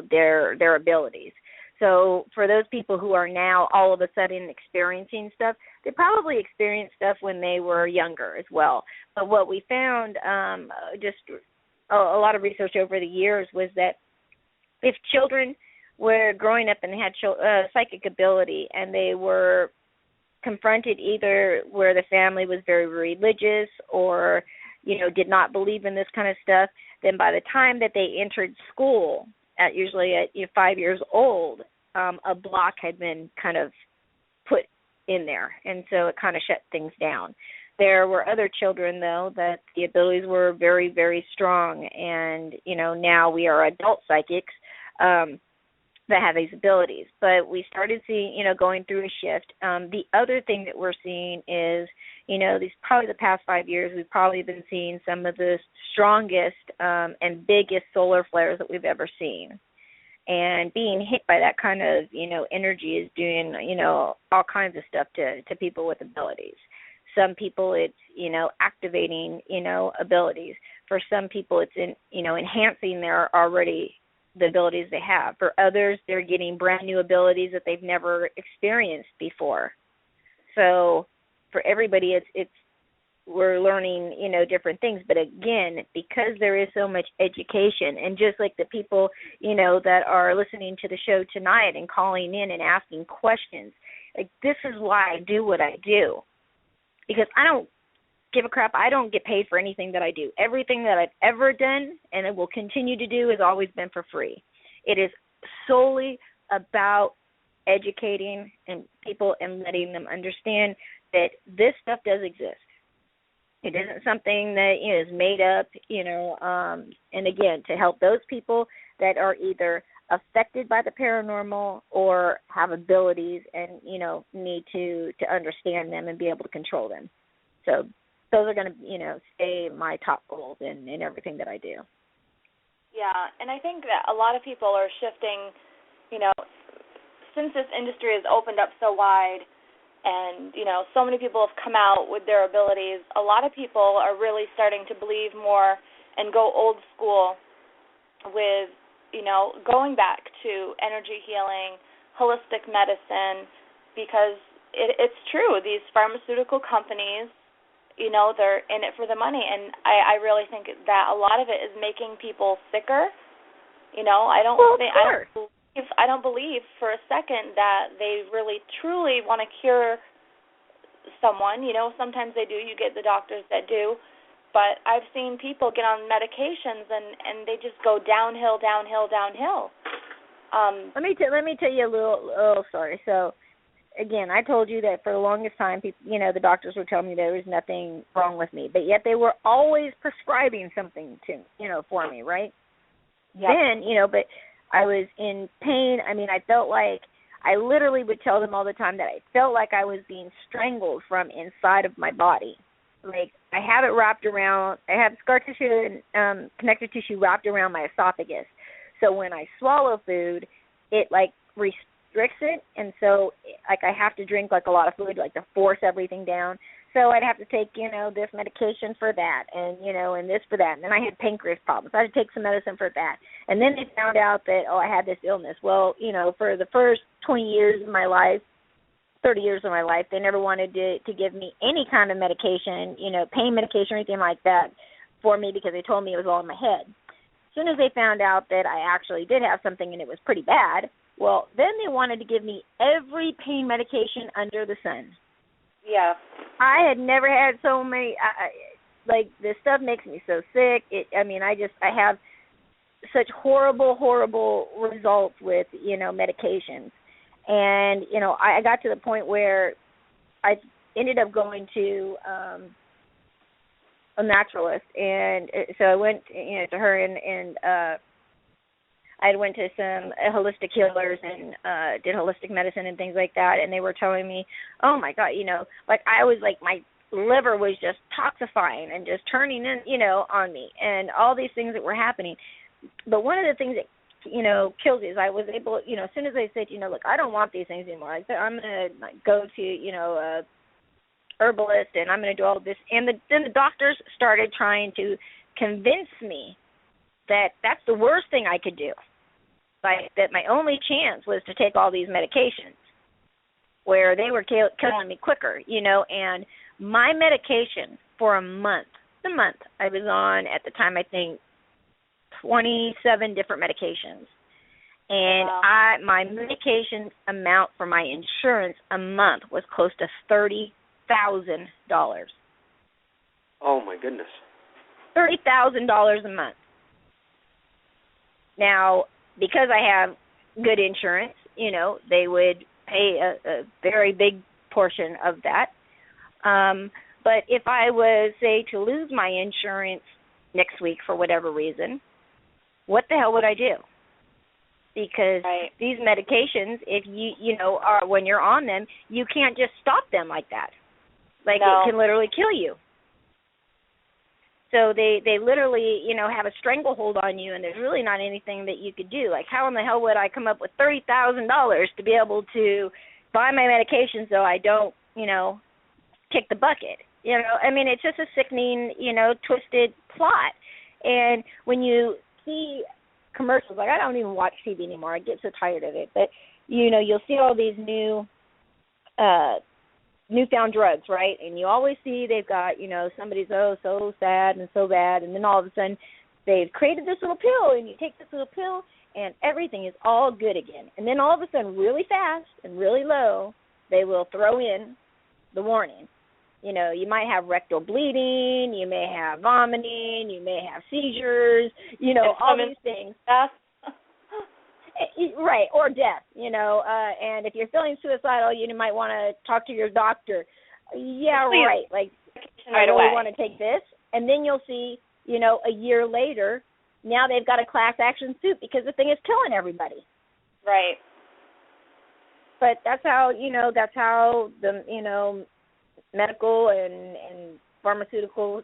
their abilities. So for those people who are now all of a sudden experiencing stuff, they probably experienced stuff when they were younger as well. But what we found, just a lot of research over the years, was that if children were growing up and had psychic ability and they were confronted either where the family was very religious or, did not believe in this kind of stuff, then by the time that they entered school, usually at 5 years old, a block had been kind of put in there, and so it kind of shut things down. There were other children, though, that the abilities were very, very strong, and, now we are adult psychics that have these abilities. But we started seeing, going through a shift. The other thing that we're seeing is, probably the past 5 years, we've probably been seeing some of the strongest and biggest solar flares that we've ever seen. And being hit by that kind of, energy is doing, all kinds of stuff to people with abilities. Some people it's, activating, abilities. For some people it's, enhancing the abilities they have. For others, they're getting brand new abilities that they've never experienced before. So for everybody, we're learning, different things. But again, because there is so much education, and just like the people, that are listening to the show tonight and calling in and asking questions, this is why I do what I do. Because I don't give a crap. I don't get paid for anything that I do. Everything that I've ever done and I will continue to do has always been for free. It is solely about educating and people and letting them understand that this stuff does exist. It isn't something that is made up, and again, to help those people that are either affected by the paranormal or have abilities and, need to understand them and be able to control them. So those are going to, stay my top goals in everything that I do. Yeah, and I think that a lot of people are shifting, since this industry has opened up so wide and, so many people have come out with their abilities, a lot of people are really starting to believe more and go old school with, going back to energy healing, holistic medicine, because it's true. These pharmaceutical companies, they're in it for the money, and I really think that a lot of it is making people sicker. I don't believe for a second that they really truly want to cure someone. Sometimes they do. You get the doctors that do. But I've seen people get on medications and they just go downhill. Let me tell you a little story. So, again, I told you that for the longest time, people, the doctors were telling me there was nothing wrong with me, but yet they were always prescribing something for me, right? Yep. Then, but I was in pain. I mean, I felt like I literally would tell them all the time that I felt like I was being strangled from inside of my body. Like, I have it wrapped around, I have scar tissue and connective tissue wrapped around my esophagus. So when I swallow food, it, restricts it, and so, I have to drink, a lot of food, to force everything down. So I'd have to take, this medication for that and, and this for that. And then I had pancreas problems. I had to take some medicine for that. And then they found out that, I had this illness. Well, for the first 20 years of my life, 30 years of my life, they never wanted to give me any kind of medication, pain medication or anything like that for me because they told me it was all in my head. As soon as they found out that I actually did have something and it was pretty bad, well, then they wanted to give me every pain medication under the sun. Yeah. I had never had so many. Like, this stuff makes me so sick. I have such horrible results with, medications. And, I got to the point where I ended up going to a naturalist. And so I went, to her, and I went to some holistic healers and did holistic medicine and things like that. And they were telling me, oh, my God, like I was like, my liver was just toxifying and just turning in, on me, and all these things that were happening. But one of the things that, kills you is I was able, as soon as I said, look, I don't want these things anymore. I said, I'm going to go to, a herbalist, and I'm going to do all of this. And then the doctors started trying to convince me that that's the worst thing I could do. Like, that my only chance was to take all these medications, where they were killing me quicker, and my medication for the month I was on at the time, I think 27 different medications. And wow. My medication amount for my insurance a month was close to $30,000. Oh my goodness. $30,000 a month. Now, because I have good insurance, they would pay a very big portion of that. But if I was, say, to lose my insurance next week for whatever reason, what the hell would I do? Because right. these medications, if are when you're on them, you can't just stop them like that. Like, no. It can literally kill you. So they literally, have a stranglehold on you, and there's really not anything that you could do. Like, how in the hell would I come up with $30,000 to be able to buy my medication so I don't, kick the bucket? It's just a sickening, twisted plot. And when you see commercials, like, I don't even watch TV anymore. I get so tired of it. But, you'll see all these newfound drugs, right? And you always see they've got, somebody's, so sad and so bad. And then all of a sudden they've created this little pill, and you take this little pill, and everything is all good again. And then all of a sudden, really fast and really low, they will throw in the warning. You might have rectal bleeding, you may have vomiting, you may have seizures, all these things. Right, or death, and if you're feeling suicidal, you might want to talk to your doctor. Yeah, please. Right, like, I really want to take this. And then you'll see, a year later, now they've got a class action suit because the thing is killing everybody. Right. But that's how the, medical and pharmaceutical,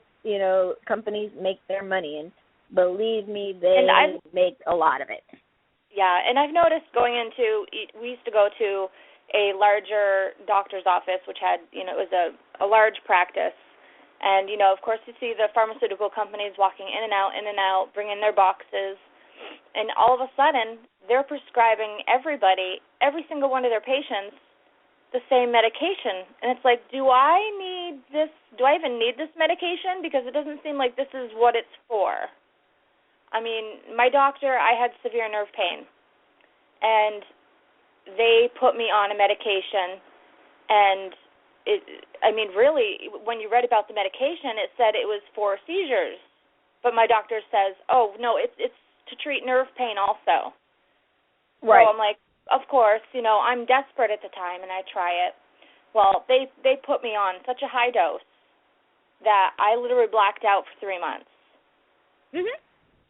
companies make their money. And believe me, they make a lot of it. Yeah, and I've noticed we used to go to a larger doctor's office, which had, it was a large practice. And, of course, you see the pharmaceutical companies walking in and out, bringing their boxes. And all of a sudden, they're prescribing everybody, every single one of their patients, the same medication. And it's like, do I need this? Do I even need this medication? Because it doesn't seem like this is what it's for. I mean, my doctor, I had severe nerve pain, and they put me on a medication, and really, when you read about the medication, it said it was for seizures, but my doctor says, oh, no, it's to treat nerve pain also. Right. So I'm like, of course, I'm desperate at the time, and I try it. Well, they put me on such a high dose that I literally blacked out for 3 months. Mm-hmm.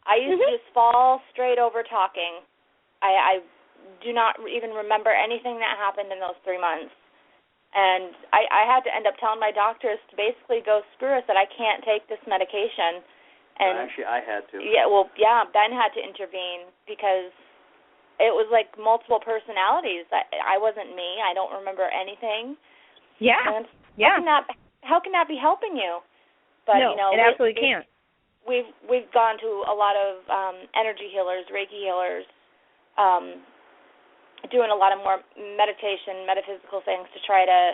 I used to just fall straight over talking. I do not even remember anything that happened in those 3 months. And I had to end up telling my doctors to basically go screw us, that I can't take this medication. And actually, I had to. Yeah, Ben had to intervene because it was like multiple personalities. I wasn't me. I don't remember anything. Yeah. And yeah. How can that be helping you? But, no, it absolutely can't. We've gone to a lot of energy healers, Reiki healers, doing a lot of more meditation, metaphysical things to try to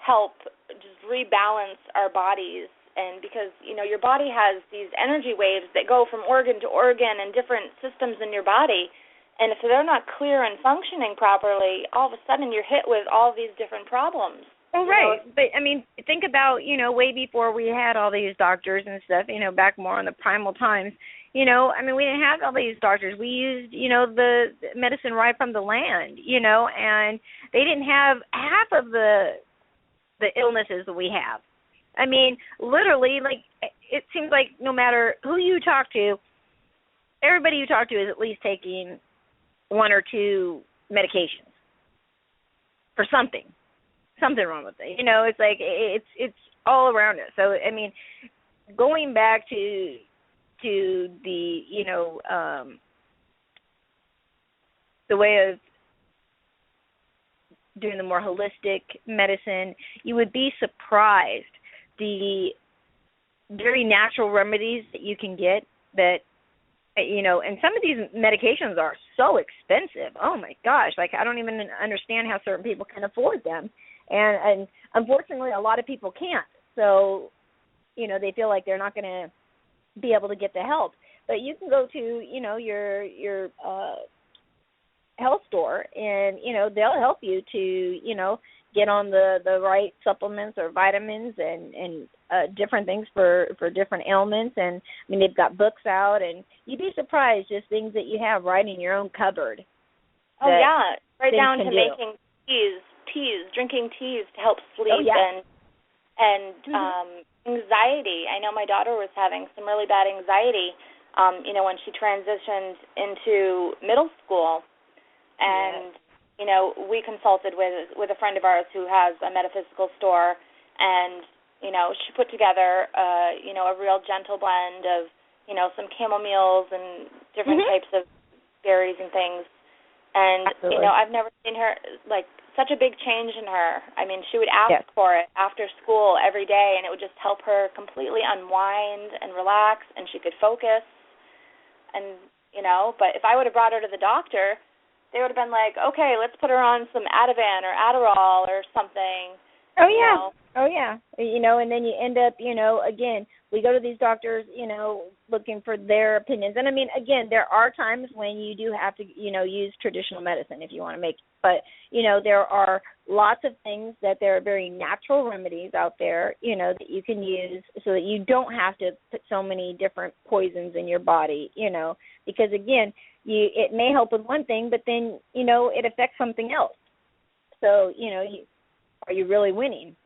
help just rebalance our bodies. And because, your body has these energy waves that go from organ to organ and different systems in your body. And if they're not clear and functioning properly, all of a sudden you're hit with all these different problems. Oh, right. But, I mean, think about, way before we had all these doctors and stuff, back more in the primal times. We didn't have all these doctors. We used, the medicine right from the land, and they didn't have half of the illnesses that we have. I mean, literally, like, it seems like no matter who you talk to, everybody you talk to is at least taking one or two medications for something wrong with it. It's like it's all around us. So, I mean, going back to the, the way of doing the more holistic medicine, you would be surprised the very natural remedies that you can get that, and some of these medications are so expensive. Oh, my gosh. Like, I don't even understand how certain people can afford them. And unfortunately, a lot of people can't. So, they feel like they're not going to be able to get the help. But you can go to, your health store, and, they'll help you to, get on the right supplements or vitamins and different things for different ailments. And, I mean, they've got books out, and you'd be surprised just things that you have right in your own cupboard. Oh, yeah, right down to making drinking teas to help sleep. Oh, yeah. and anxiety. I know my daughter was having some really bad anxiety, when she transitioned into middle school. And, we consulted with a friend of ours who has a metaphysical store, and, she put together, a real gentle blend of, some camomiles and different types of berries and things. And, Absolutely. I've never seen her, like, such a big change in her. I mean, she would ask for it after school every day, and it would just help her completely unwind and relax, and she could focus. And, but if I would have brought her to the doctor, they would have been like, okay, let's put her on some Ativan or Adderall or something. Oh, yeah. Oh, yeah. And then you end up, again, we go to these doctors, looking for their opinions. And, I mean, again, there are times when you do have to, use traditional medicine if you want to make it. But, there are lots of things that there are very natural remedies out there, that you can use so that you don't have to put so many different poisons in your body, because, again, it may help with one thing, but then, it affects something else. So, are you really winning?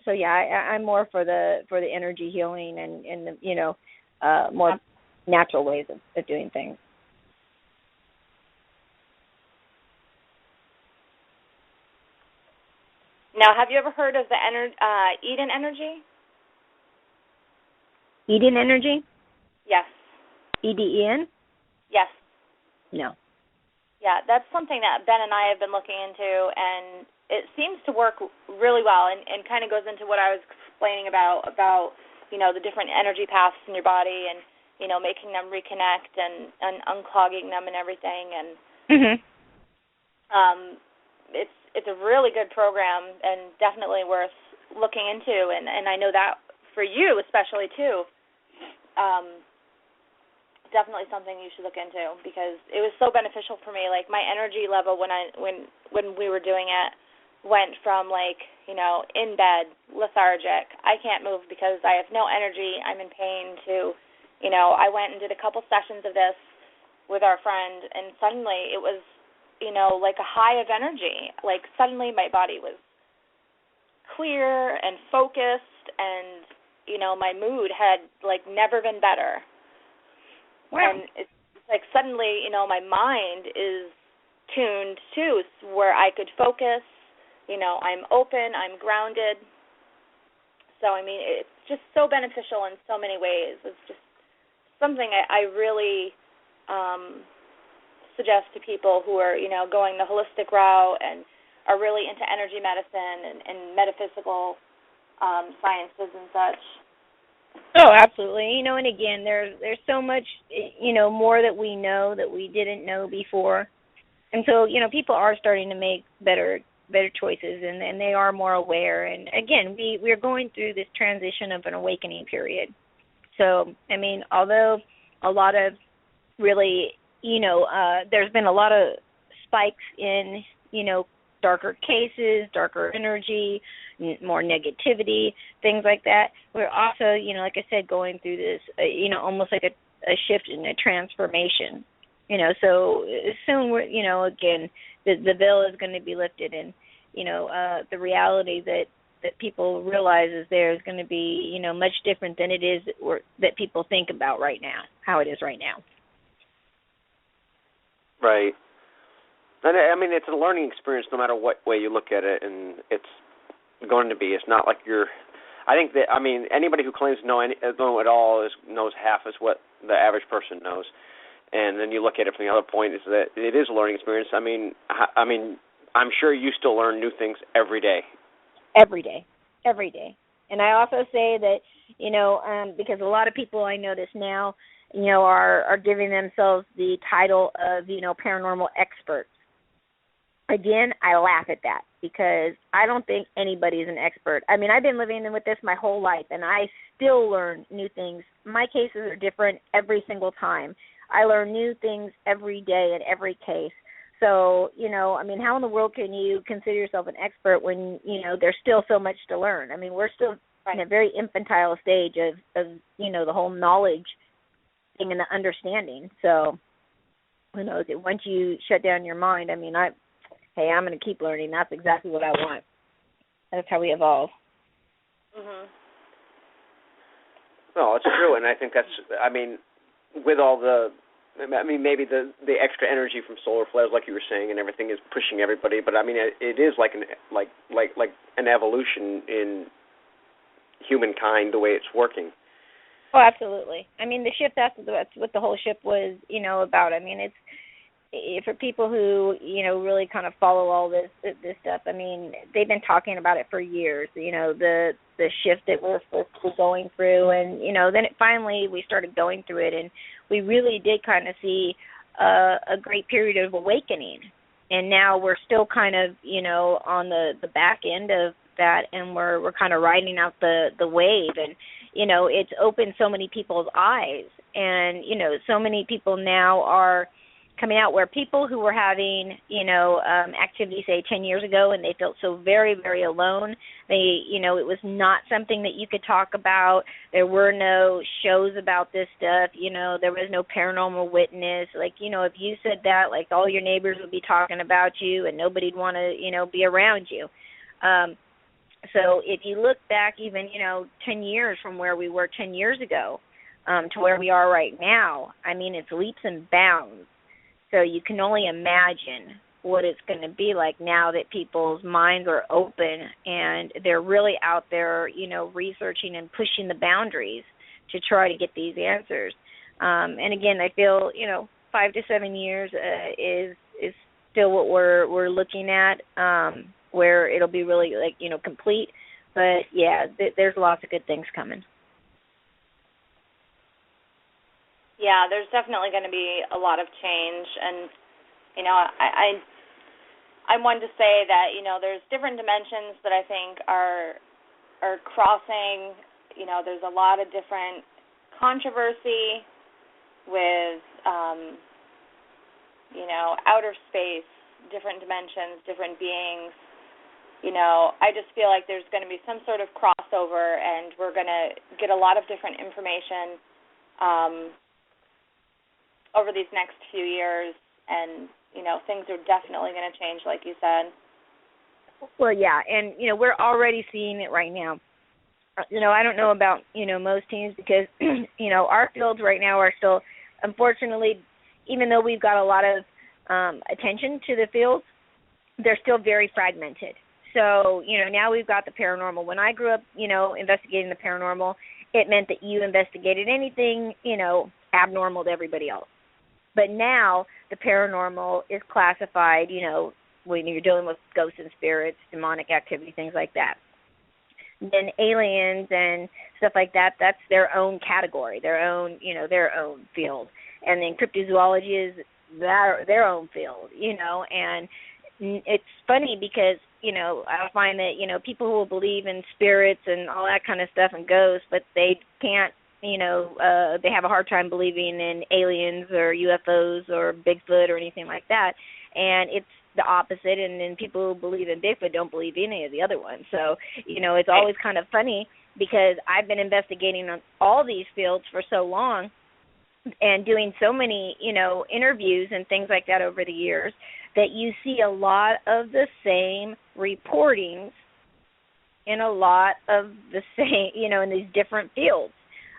So yeah, I'm more for the energy healing and the, more natural ways of doing things. Now, have you ever heard of the Eden energy? Eden energy? Yes. EDEN? Yes. No. Yeah, that's something that Ben and I have been looking into, and it seems to work really well, and kind of goes into what I was explaining about the different energy paths in your body, and making them reconnect and unclogging them and everything. And it's a really good program and definitely worth looking into, and I know that for you especially too. Definitely something you should look into, because it was so beneficial for me. Like, my energy level when we were doing it went from, like, in bed, lethargic, I can't move because I have no energy, I'm in pain, to, I went and did a couple sessions of this with our friend, and suddenly it was, like a high of energy. Like, suddenly my body was clear and focused, and, my mood had, like, never been better. Wow. And it's like suddenly, my mind is tuned too, where I could focus. I'm open, I'm grounded. So, I mean, it's just so beneficial in so many ways. It's just something I really suggest to people who are, going the holistic route and are really into energy medicine and metaphysical sciences and such. Oh, absolutely. And again, there's so much, more that we know that we didn't know before. And so, people are starting to make better choices, and they are more aware. And again, we're going through this transition of an awakening period. So, I mean, although a lot of really there's been a lot of spikes in, darker cases, darker energy, more negativity, things like that. We're also, like I said, going through this, almost like a shift and a transformation. So soon we're, again, the veil is going to be lifted, and, the reality that people realize is there is going to be, much different than it is that people think about right now, how it is right now. Right. And I mean, it's a learning experience no matter what way you look at it, and it's going to be. It's not like I think that, anybody who claims to know it all knows half as what the average person knows. And then you look at it from the other point is that it is a learning experience. I mean, I'm sure you still learn new things every day. Every day. And I also say that, because a lot of people I notice now, are giving themselves the title of, paranormal experts. Again, I laugh at that because I don't think anybody's an expert. I mean, I've been living with this my whole life, and I still learn new things. My cases are different every single time. I learn new things every day in every case. So, how in the world can you consider yourself an expert when, there's still so much to learn? I mean, we're still in a very infantile stage of the whole knowledge thing and the understanding. So, who knows? Once you shut down your mind, I'm going to keep learning. That's exactly what I want. That's how we evolve. Mhm. No, it's true, and I think that's, with all maybe the extra energy from solar flares, like you were saying, and everything is pushing everybody. But it is like an evolution in humankind, the way it's working. Oh, absolutely. The shift, that's what the whole shift was, about. It's for people who, really kind of follow all this stuff. They've been talking about it for years, the shift that we're going through. And, then finally we started going through it, and we really did kind of see a great period of awakening. And now we're still kind of, on the back end of that, and we're kind of riding out the wave. And, it's opened so many people's eyes. And, so many people now are coming out where people who were having, activity, say, 10 years ago, and they felt so very, very alone. They, it was not something that you could talk about. There were no shows about this stuff. There was no paranormal witness. Like, if you said that, like, all your neighbors would be talking about you and nobody'd want to, be around you. So if you look back even, 10 years from where we were 10 years ago to where we are right now, it's leaps and bounds. So you can only imagine what it's going to be like now that people's minds are open and they're really out there, researching and pushing the boundaries to try to get these answers. And again, I feel, 5 to 7 years is still what we're looking at, where it'll be really complete. But yeah, there's lots of good things coming. Yeah, there's definitely going to be a lot of change, and I'm one to say that there's different dimensions that I think are crossing. There's a lot of different controversy with outer space, different dimensions, different beings. I just feel like there's going to be some sort of crossover, and we're going to get a lot of different information over these next few years, and, things are definitely going to change, like you said. Well, yeah, and, we're already seeing it right now. I don't know about, most teams because, our fields right now are still, unfortunately, even though we've got a lot of attention to the fields, they're still very fragmented. So, now we've got the paranormal. When I grew up, investigating the paranormal, it meant that you investigated anything, abnormal to everybody else. But now the paranormal is classified, when you're dealing with ghosts and spirits, demonic activity, things like that. Then aliens and stuff like that, that's their own category, their own field. And then cryptozoology is their own field, and it's funny because, I find that, people who will believe in spirits and all that kind of stuff and ghosts, but they can't they have a hard time believing in aliens or UFOs or Bigfoot or anything like that. And it's the opposite, and then people who believe in Bigfoot don't believe any of the other ones. So, it's always kind of funny because I've been investigating on all these fields for so long and doing so many, interviews and things like that over the years that you see a lot of the same reportings in a lot of the same, in these different fields.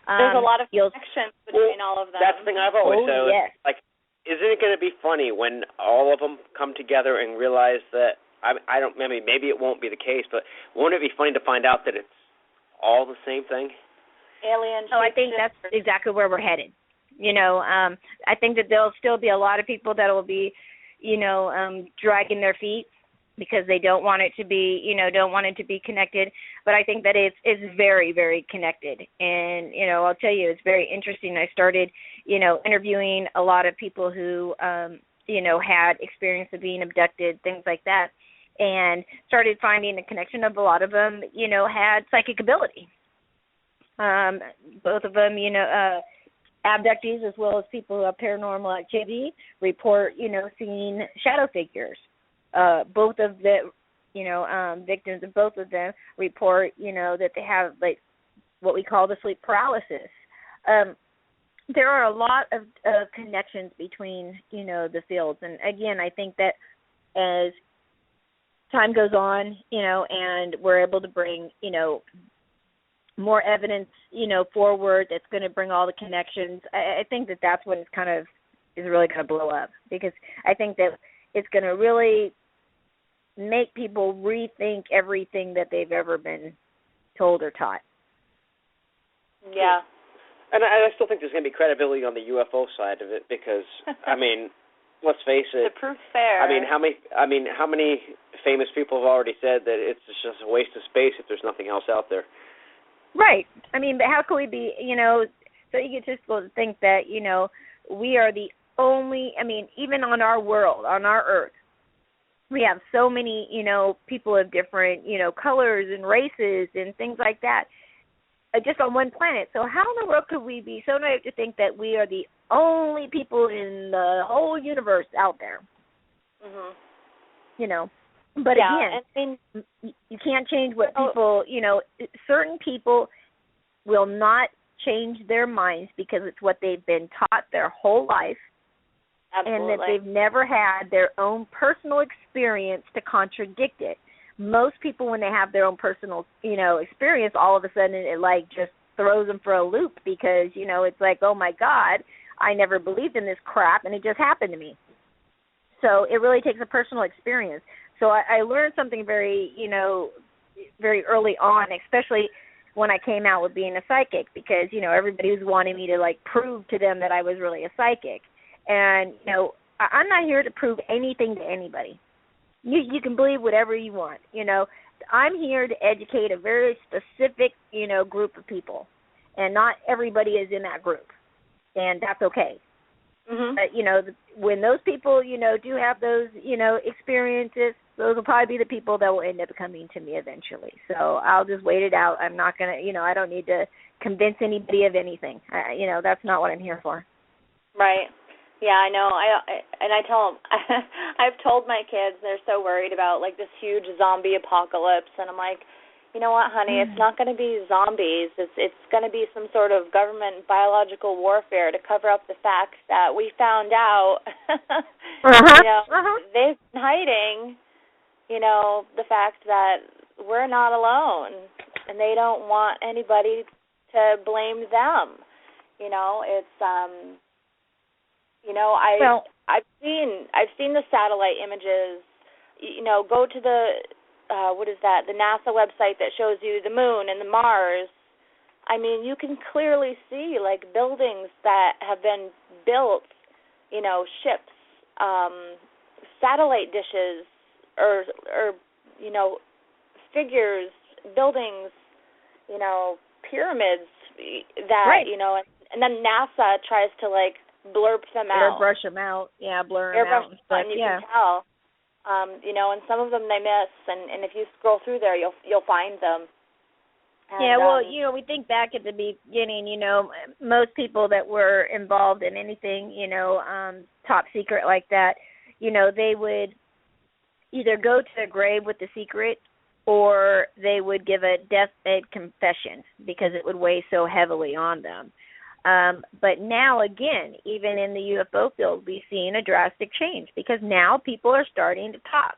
There's a lot of connections between all of them. That's the thing I've always said. Yes. Like, isn't it going to be funny when all of them come together and realize that, maybe it won't be the case, but won't it be funny to find out that it's all the same thing? Alien. So I think that's exactly where we're headed. I think that there'll still be a lot of people that will be, dragging their feet because they don't want it to be, connected. But I think that it's very, very connected. And, I'll tell you, it's very interesting. I started, interviewing a lot of people who, had experience of being abducted, things like that, and started finding the connection of a lot of them, had psychic ability. Both of them, abductees as well as people who have paranormal activity report, seeing shadow figures. Both of the, victims of both of them report, that they have like what we call the sleep paralysis. There are a lot of connections between, the fields. And again, I think that as time goes on, and we're able to bring, more evidence, forward that's going to bring all the connections, I think that that's when it's kind of is really going to blow up, because I think that it's going to really make people rethink everything that they've ever been told or taught. Yeah. And I still think there's going to be credibility on the UFO side of it because, let's face it. The proof's there. How many famous people have already said that it's just a waste of space if there's nothing else out there? Right. But how can we be, so egotistical to think that, we are the only, even on our world, on our Earth, we have so many, people of different, colors and races and things like that, just on one planet. So how in the world could we be so naive to think that we are the only people in the whole universe out there? Mm-hmm. But again, you can't change what people, certain people will not change their minds because it's what they've been taught their whole life. Absolutely. And that they've never had their own personal experience to contradict it. Most people, when they have their own personal, experience, all of a sudden it just throws them for a loop because, it's like, oh my God, I never believed in this crap and it just happened to me. So it really takes a personal experience. So I learned something very, very early on, especially when I came out with being a psychic, because, everybody was wanting me to, prove to them that I was really a psychic. And, I'm not here to prove anything to anybody. You can believe whatever you want, I'm here to educate a very specific, group of people. And not everybody is in that group. And that's okay. Mm-hmm. But, when those people, do have those, experiences, those will probably be the people that will end up coming to me eventually. So I'll just wait it out. I'm not going to, I don't need to convince anybody of anything. That's not what I'm here for. Right. Yeah, I know. I tell them, I've told my kids, they're so worried about, this huge zombie apocalypse. And I'm like, you know what, honey, it's not going to be zombies. It's going to be some sort of government biological warfare to cover up the fact that we found out, they've been hiding, the fact that we're not alone, and they don't want anybody to blame them. I've seen the satellite images. Go to the the NASA website that shows you the moon and the Mars. You can clearly see buildings that have been built, ships, satellite dishes, or figures, buildings, pyramids that right. And then NASA tries to blurb them out. Airbrush them out. Yeah, blur them out. And you can tell. And some of them they miss, and if you scroll through there, you'll find them. And, yeah, well, we think back at the beginning, most people that were involved in anything, top secret like that, they would either go to their grave with the secret or they would give a deathbed confession because it would weigh so heavily on them. But now, again, even in the UFO field, we've seen a drastic change because now people are starting to talk.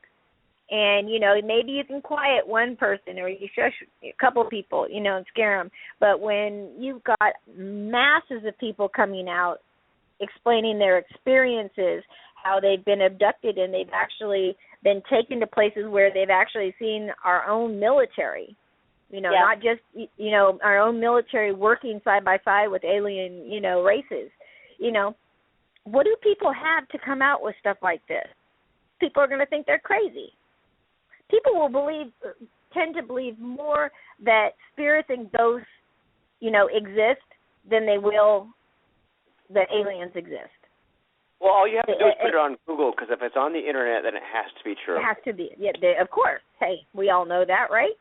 And, maybe you can quiet one person or you shush a couple people, and scare them. But when you've got masses of people coming out explaining their experiences, how they've been abducted and they've actually been taken to places where they've actually seen our own military, not just, our own military working side by side with alien, races. What do people have to come out with stuff like this? People are going to think they're crazy. People will tend to believe more that spirits and ghosts, exist than they will that aliens exist. Well, all you have to do is put it on Google, because if it's on the internet, then it has to be true. It has to be. Yeah, of course. Hey, we all know that, right?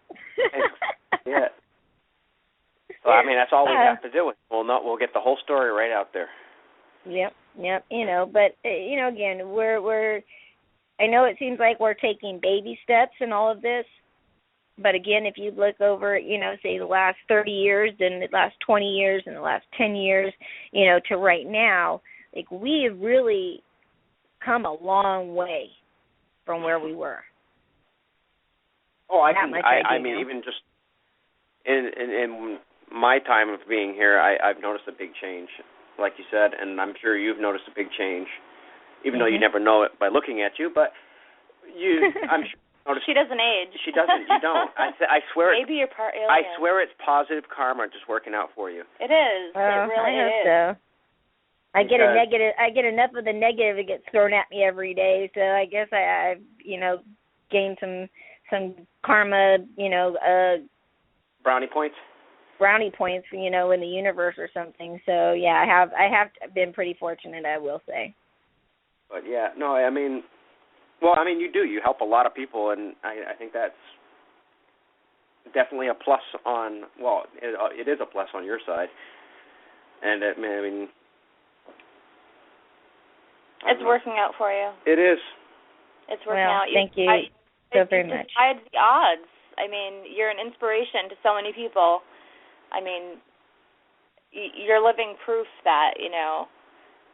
Yeah. So, that's all we have to do. We'll get the whole story right out there. Yep. But, again, we're I know it seems like we're taking baby steps in all of this, but again, if you look over, say the last 30 years and the last 20 years and the last 10 years, to right now, like we have really come a long way from where we were. Oh, even just in my time of being here, I've noticed a big change, like you said, and I'm sure you've noticed a big change. Even though you never know it by looking at you, but I'm sure. She doesn't age. She doesn't. You don't. I swear. Maybe you're part alien. I swear it's positive karma just working out for you. It is. It really is. So. I get a negative. I get enough of the negative that gets thrown at me every day. So I guess I've gained some karma. Brownie points. Brownie points. In the universe or something. So yeah, I have been pretty fortunate, I will say. But yeah, no, you do. You help a lot of people, and I think that's definitely a plus on. Well, it is a plus on your side, and it's working out for you. It is. It's working out. Thank you so very much. I had the odds. You're an inspiration to so many people. You're living proof that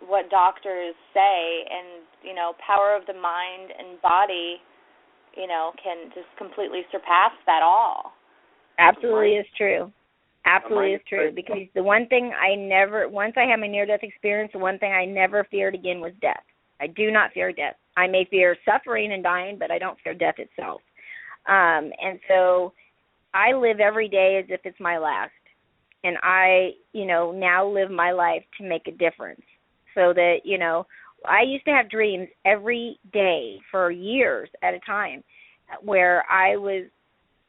what doctors say, and power of the mind and body, can just completely surpass that all. Absolutely is true. Absolutely is true. Because the one thing once I had my near-death experience, the one thing I never feared again was death. I do not fear death. I may fear suffering and dying, but I don't fear death itself. And so I live every day as if it's my last. And I, now live my life to make a difference. So that, I used to have dreams every day for years at a time where I was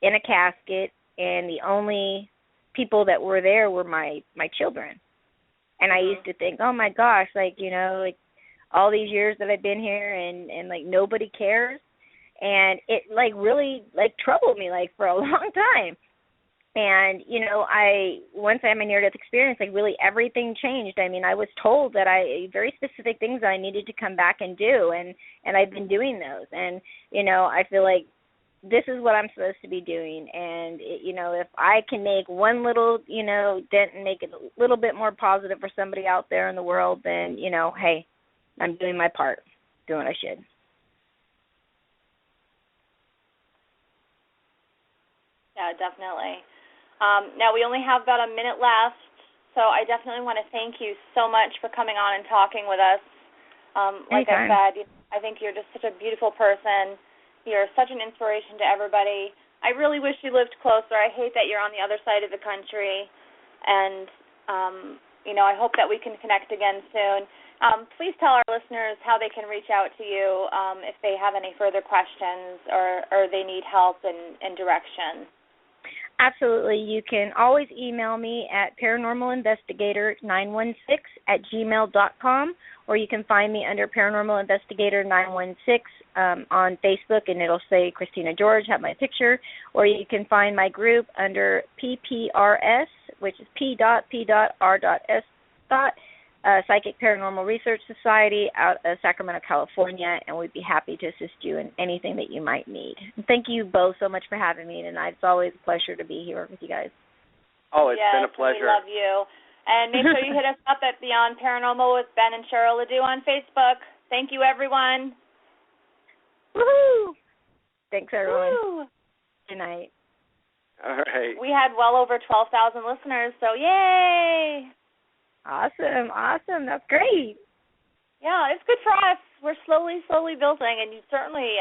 in a casket and the only people that were there were my children. And I used to think, oh my gosh, all these years that I've been here and nobody cares. And it really troubled me for a long time. And, once I had my near-death experience, really everything changed. I was told that very specific things that I needed to come back and do, and I've been doing those. And, I feel like this is what I'm supposed to be doing. And, if I can make one little, dent and make it a little bit more positive for somebody out there in the world, then, hey, I'm doing my part, doing what I should. Yeah, definitely. Now, we only have about a minute left, so I definitely want to thank you so much for coming on and talking with us. Like I said, I think you're just such a beautiful person. You're such an inspiration to everybody. I really wish you lived closer. I hate that you're on the other side of the country, and, I hope that we can connect again soon. Please tell our listeners how they can reach out to you if they have any further questions or they need help and direction. Absolutely. You can always email me at paranormalinvestigator916@gmail.com, or you can find me under Paranormal Investigator 916 on Facebook, and it'll say Christina George, have my picture, or you can find my group under PPRS, which is P.P.R.S. Psychic Paranormal Research Society out of Sacramento, California, and we'd be happy to assist you in anything that you might need. And thank you both so much for having me tonight. It's always a pleasure to be here with you guys. Oh, it's been a pleasure. We love you. And make sure you hit us up at Beyond Paranormal with Ben and Cheryl Ledoux on Facebook. Thank you, everyone. Woohoo! Thanks, everyone. Woo! Good night. All right. We had well over 12,000 listeners, so yay! Awesome. That's great. Yeah, it's good for us. We're slowly building, and you certainly,